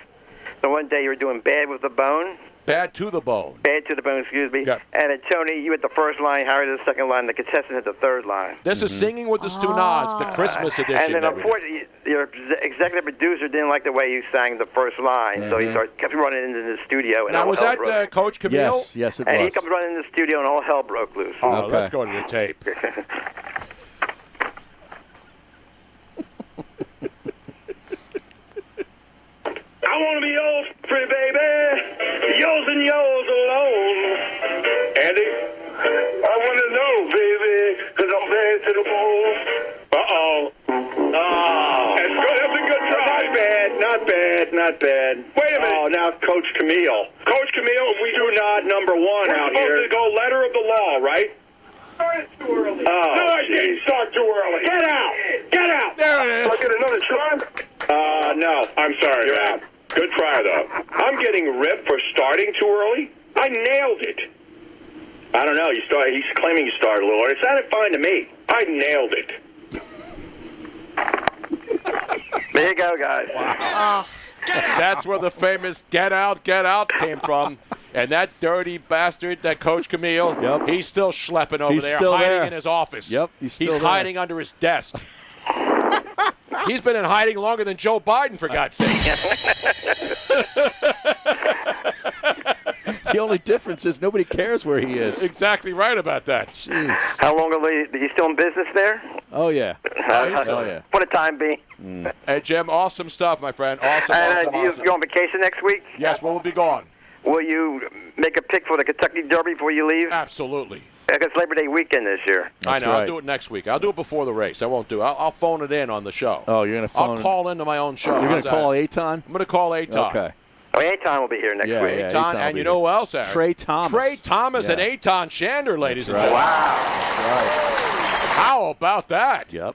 So one day you were doing "Bad with the Bone." Bad to the bone. Bad to the bone, excuse me. Yeah. And then Tony, you had the first line, Harry the second line, the contestant had the third line. This is Singing with the Stu Nods, the Christmas edition. And then, that we did. unfortunately, your executive producer didn't like the way you sang the first line, so he kept running into the studio. And Now, all was hell that broke. Coach Camille? Yes, it And he was. comes running in the studio, and all hell broke loose. Oh, Okay. let's go to the tape. I want to be yours, pretty baby, yours and yours alone. Andy, I want to know, baby, because I'm bad to the bone. Uh-oh. Oh. That's good. That's a good try. Not bad. Wait a minute. Oh, now it's Coach Camille. Coach Camille, we do not number one We're out supposed here. to go letter of the law, right? Oh, No, I didn't start too early. Get out. Get out. There it is. I'll get another try. No. I'm sorry. You're out. Good try, though. I'm getting ripped for starting too early. I nailed it. I don't know. He's claiming you started a little early. It sounded fine to me. I nailed it. There you go, guys. Oh, That's where the famous get out came from. And that dirty bastard, that Coach Camille, he's still schlepping over He's there, still hiding there. in his office. Yep, he's still there. hiding under his desk. He's been in hiding longer than Joe Biden, for God's sake. The only difference is nobody cares where he is. Exactly right about that. Jeez. How long are you still in business there? Oh, yeah. Oh, yeah. For the time being. Hey, Jim, awesome stuff, my friend. Awesome, And awesome. you on vacation next week? Yes, we'll be gone. Will you make a pick for the Kentucky Derby before you leave? Absolutely. It's Labor Day weekend this year. I know. I'll do it next week. I'll do it before the race. I won't do it. I'll phone it in on the show. Oh, you're going to phone I'll call into my own show. You're going How's to call that? Aton? I'm going to call Aton. Okay. Oh, Aton will be here next week. Aton, and you know who else, Aaron? Trey Thomas. Trey Thomas Yeah. and Aton Shander, ladies and That's gentlemen. right. How about that? Yep.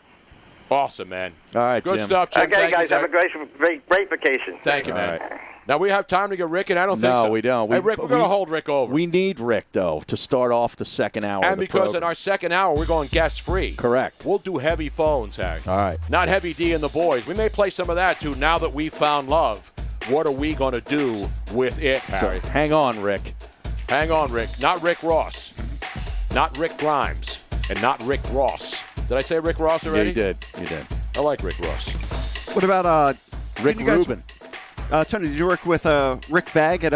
Awesome, man. All right, Good Jim. stuff, Jim. Okay, Thank you, guys, sir. have a great vacation. Thank you, All man. right. Now, we have time to get Rick in? I don't think so. No, we don't. Hey, Rick, we're going to hold Rick over. We need Rick, though, to start off the second hour and of the because program. in our second hour, we're going guest-free. Correct. We'll do heavy phones, Harry. All right. Not Heavy D and the boys. We may play some of that, too, now that we've found love. What are we going to do with it, Harry? So, hang on, Rick. Hang on, Rick. Not Rick Ross. Not Rick Grimes. And not Rick Ross. Did I say Rick Ross already? Yeah, you did. I like Rick Ross. What about Rick did you guys- Rubin? Tony, did you work with Rick Bagg at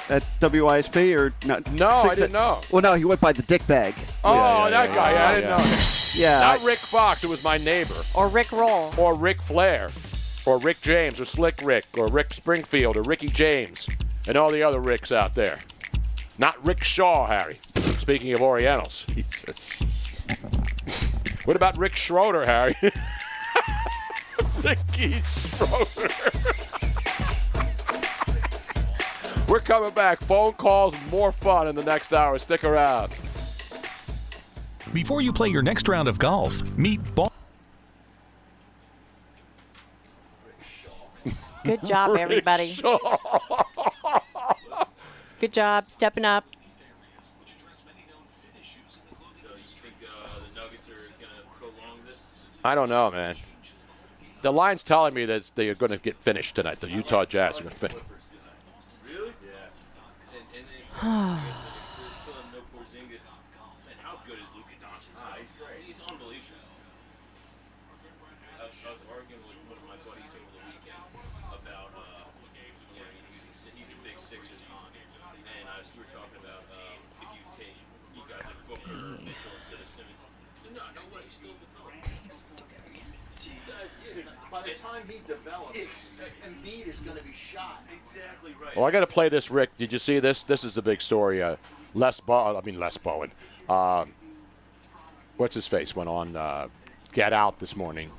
at WISP or not? No, I didn't know. Well, no, he went by the Dick Bag. Oh, that guy. I didn't know him. Yeah. Not Rick Fox. It was my neighbor. Or Rick Roll. Or Rick Flair. Or Rick James. Or Slick Rick. Or Rick Springfield. Or Ricky James. And all the other Ricks out there. Not Rick Shaw, Harry. Speaking of Orientals. What about Rick Schroeder, Harry? Ricky Schroeder. We're coming back. Phone calls, more fun in the next hour. Stick around. Before you play your next round of golf, meet Ball. Good job, everybody. Good job, stepping up. I don't know, man. The line's telling me that they are going to get finished tonight. The Utah Jazz are going to finish. Really? Yeah. And still have no Porzingis. And how good is Luka Doncic? He's unbelievable. I was arguing with one of my buddies over the weekend about, he's a big Sixers fan, and we were talking about if you take you guys like Booker, Mitchell instead of Simmons. So no way, he's still developing. These guys, by the time he develops, Embiid is going to be shot. Exactly right. Well, I got to play this, Rick. Did you see this? This is the big story. Les Bowen. What's his face? Went on Get Out this morning.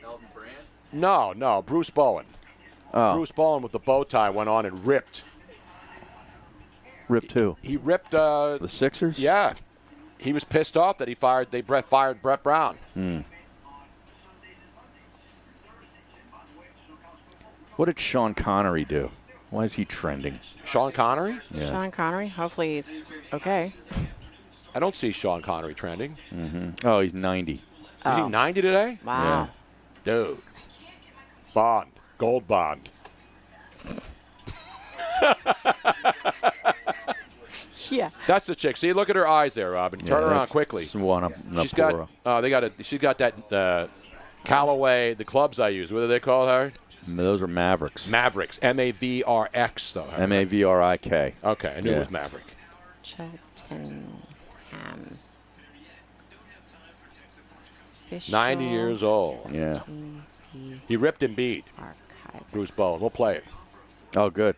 Elton Brand? No, Bruce Bowen. Oh. Bruce Bowen with the bow tie went on and ripped. Ripped who? He ripped the Sixers? Yeah. He was pissed off that they fired Brett Brown. What did Sean Connery do? Why is he trending? Sean Connery? Yeah. Sean Connery. Hopefully he's okay. I don't see Sean Connery trending. Oh, he's 90. Is he 90 today? Wow. Dude. Bond. Gold Bond. Yeah. That's the chick. See, look at her eyes there, Robin. Turn around quickly. She's got She's got that Callaway, the clubs I use. What are they called, Harry? Those are Mavericks. Mavericks. Mavrx, though. Mavrik. Okay, I knew it was Maverick. Cheltenham. Official 90 years old. Yeah. He ripped Embiid. Bruce Bowen. We'll play it. Oh, good.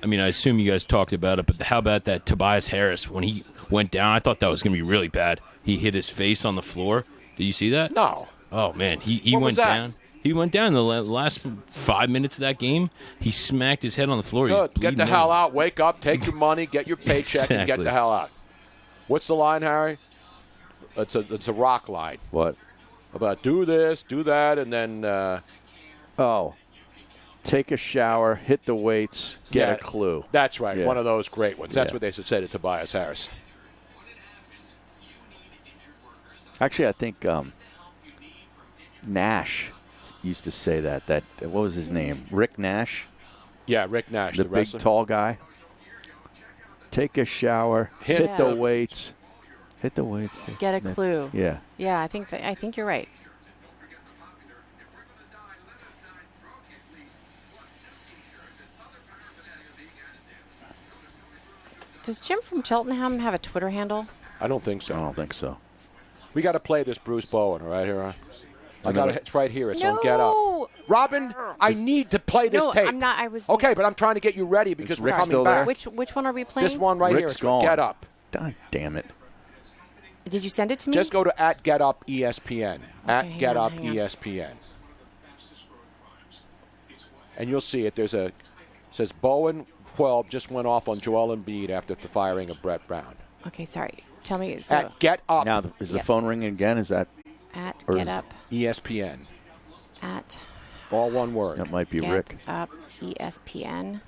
I mean, I assume you guys talked about it, but how about that Tobias Harris? When he went down, I thought that was going to be really bad. He hit his face on the floor. Did you see that? No. Oh, man. He What went was that? down. He went down in the last 5 minutes of that game. He smacked his head on the floor. Good. Get the hell out. Wake up. Take your money. Get your paycheck and get Exactly. the hell out. What's the line, Harry? It's a rock line. What? About do this, do that, and then. Take a shower, hit the weights, get Yeah, a clue. That's right. Yeah. One of those great ones. That's Yeah. what they should say to Tobias Harris. Actually, I think Nash used to say that. What was his name? Rick Nash? Yeah, Rick Nash, the the big, wrestler. tall guy. Take a shower, hit the weights. Hit the weights. Get a clue. Yeah. Yeah, I think you're right. Does Jim from Cheltenham have a Twitter handle? I don't think so. I don't think so. We got to play this Bruce Bowen, all right, here. It's right here. It's on No. Get Up. Robin, I need to play this No, tape. I'm not. I was Okay, but I'm trying to get you ready because we're Rick coming still back. there? Which one are we playing? This one right here. Rick's It's gone. Get Up. God damn it. Did you send it to me? Just go to @GetUp ESPN. hang @GetUp on, hang on. ESPN. And you'll see it. It says Bowen 12 just went off on Joel Embiid after the firing of Brett Brown. Okay, sorry. Tell me. So Get Up. Now, is the phone ringing again? Is that at or Get is- Up. ESPN. At All one word. That might be Get Rick. Up ESPN.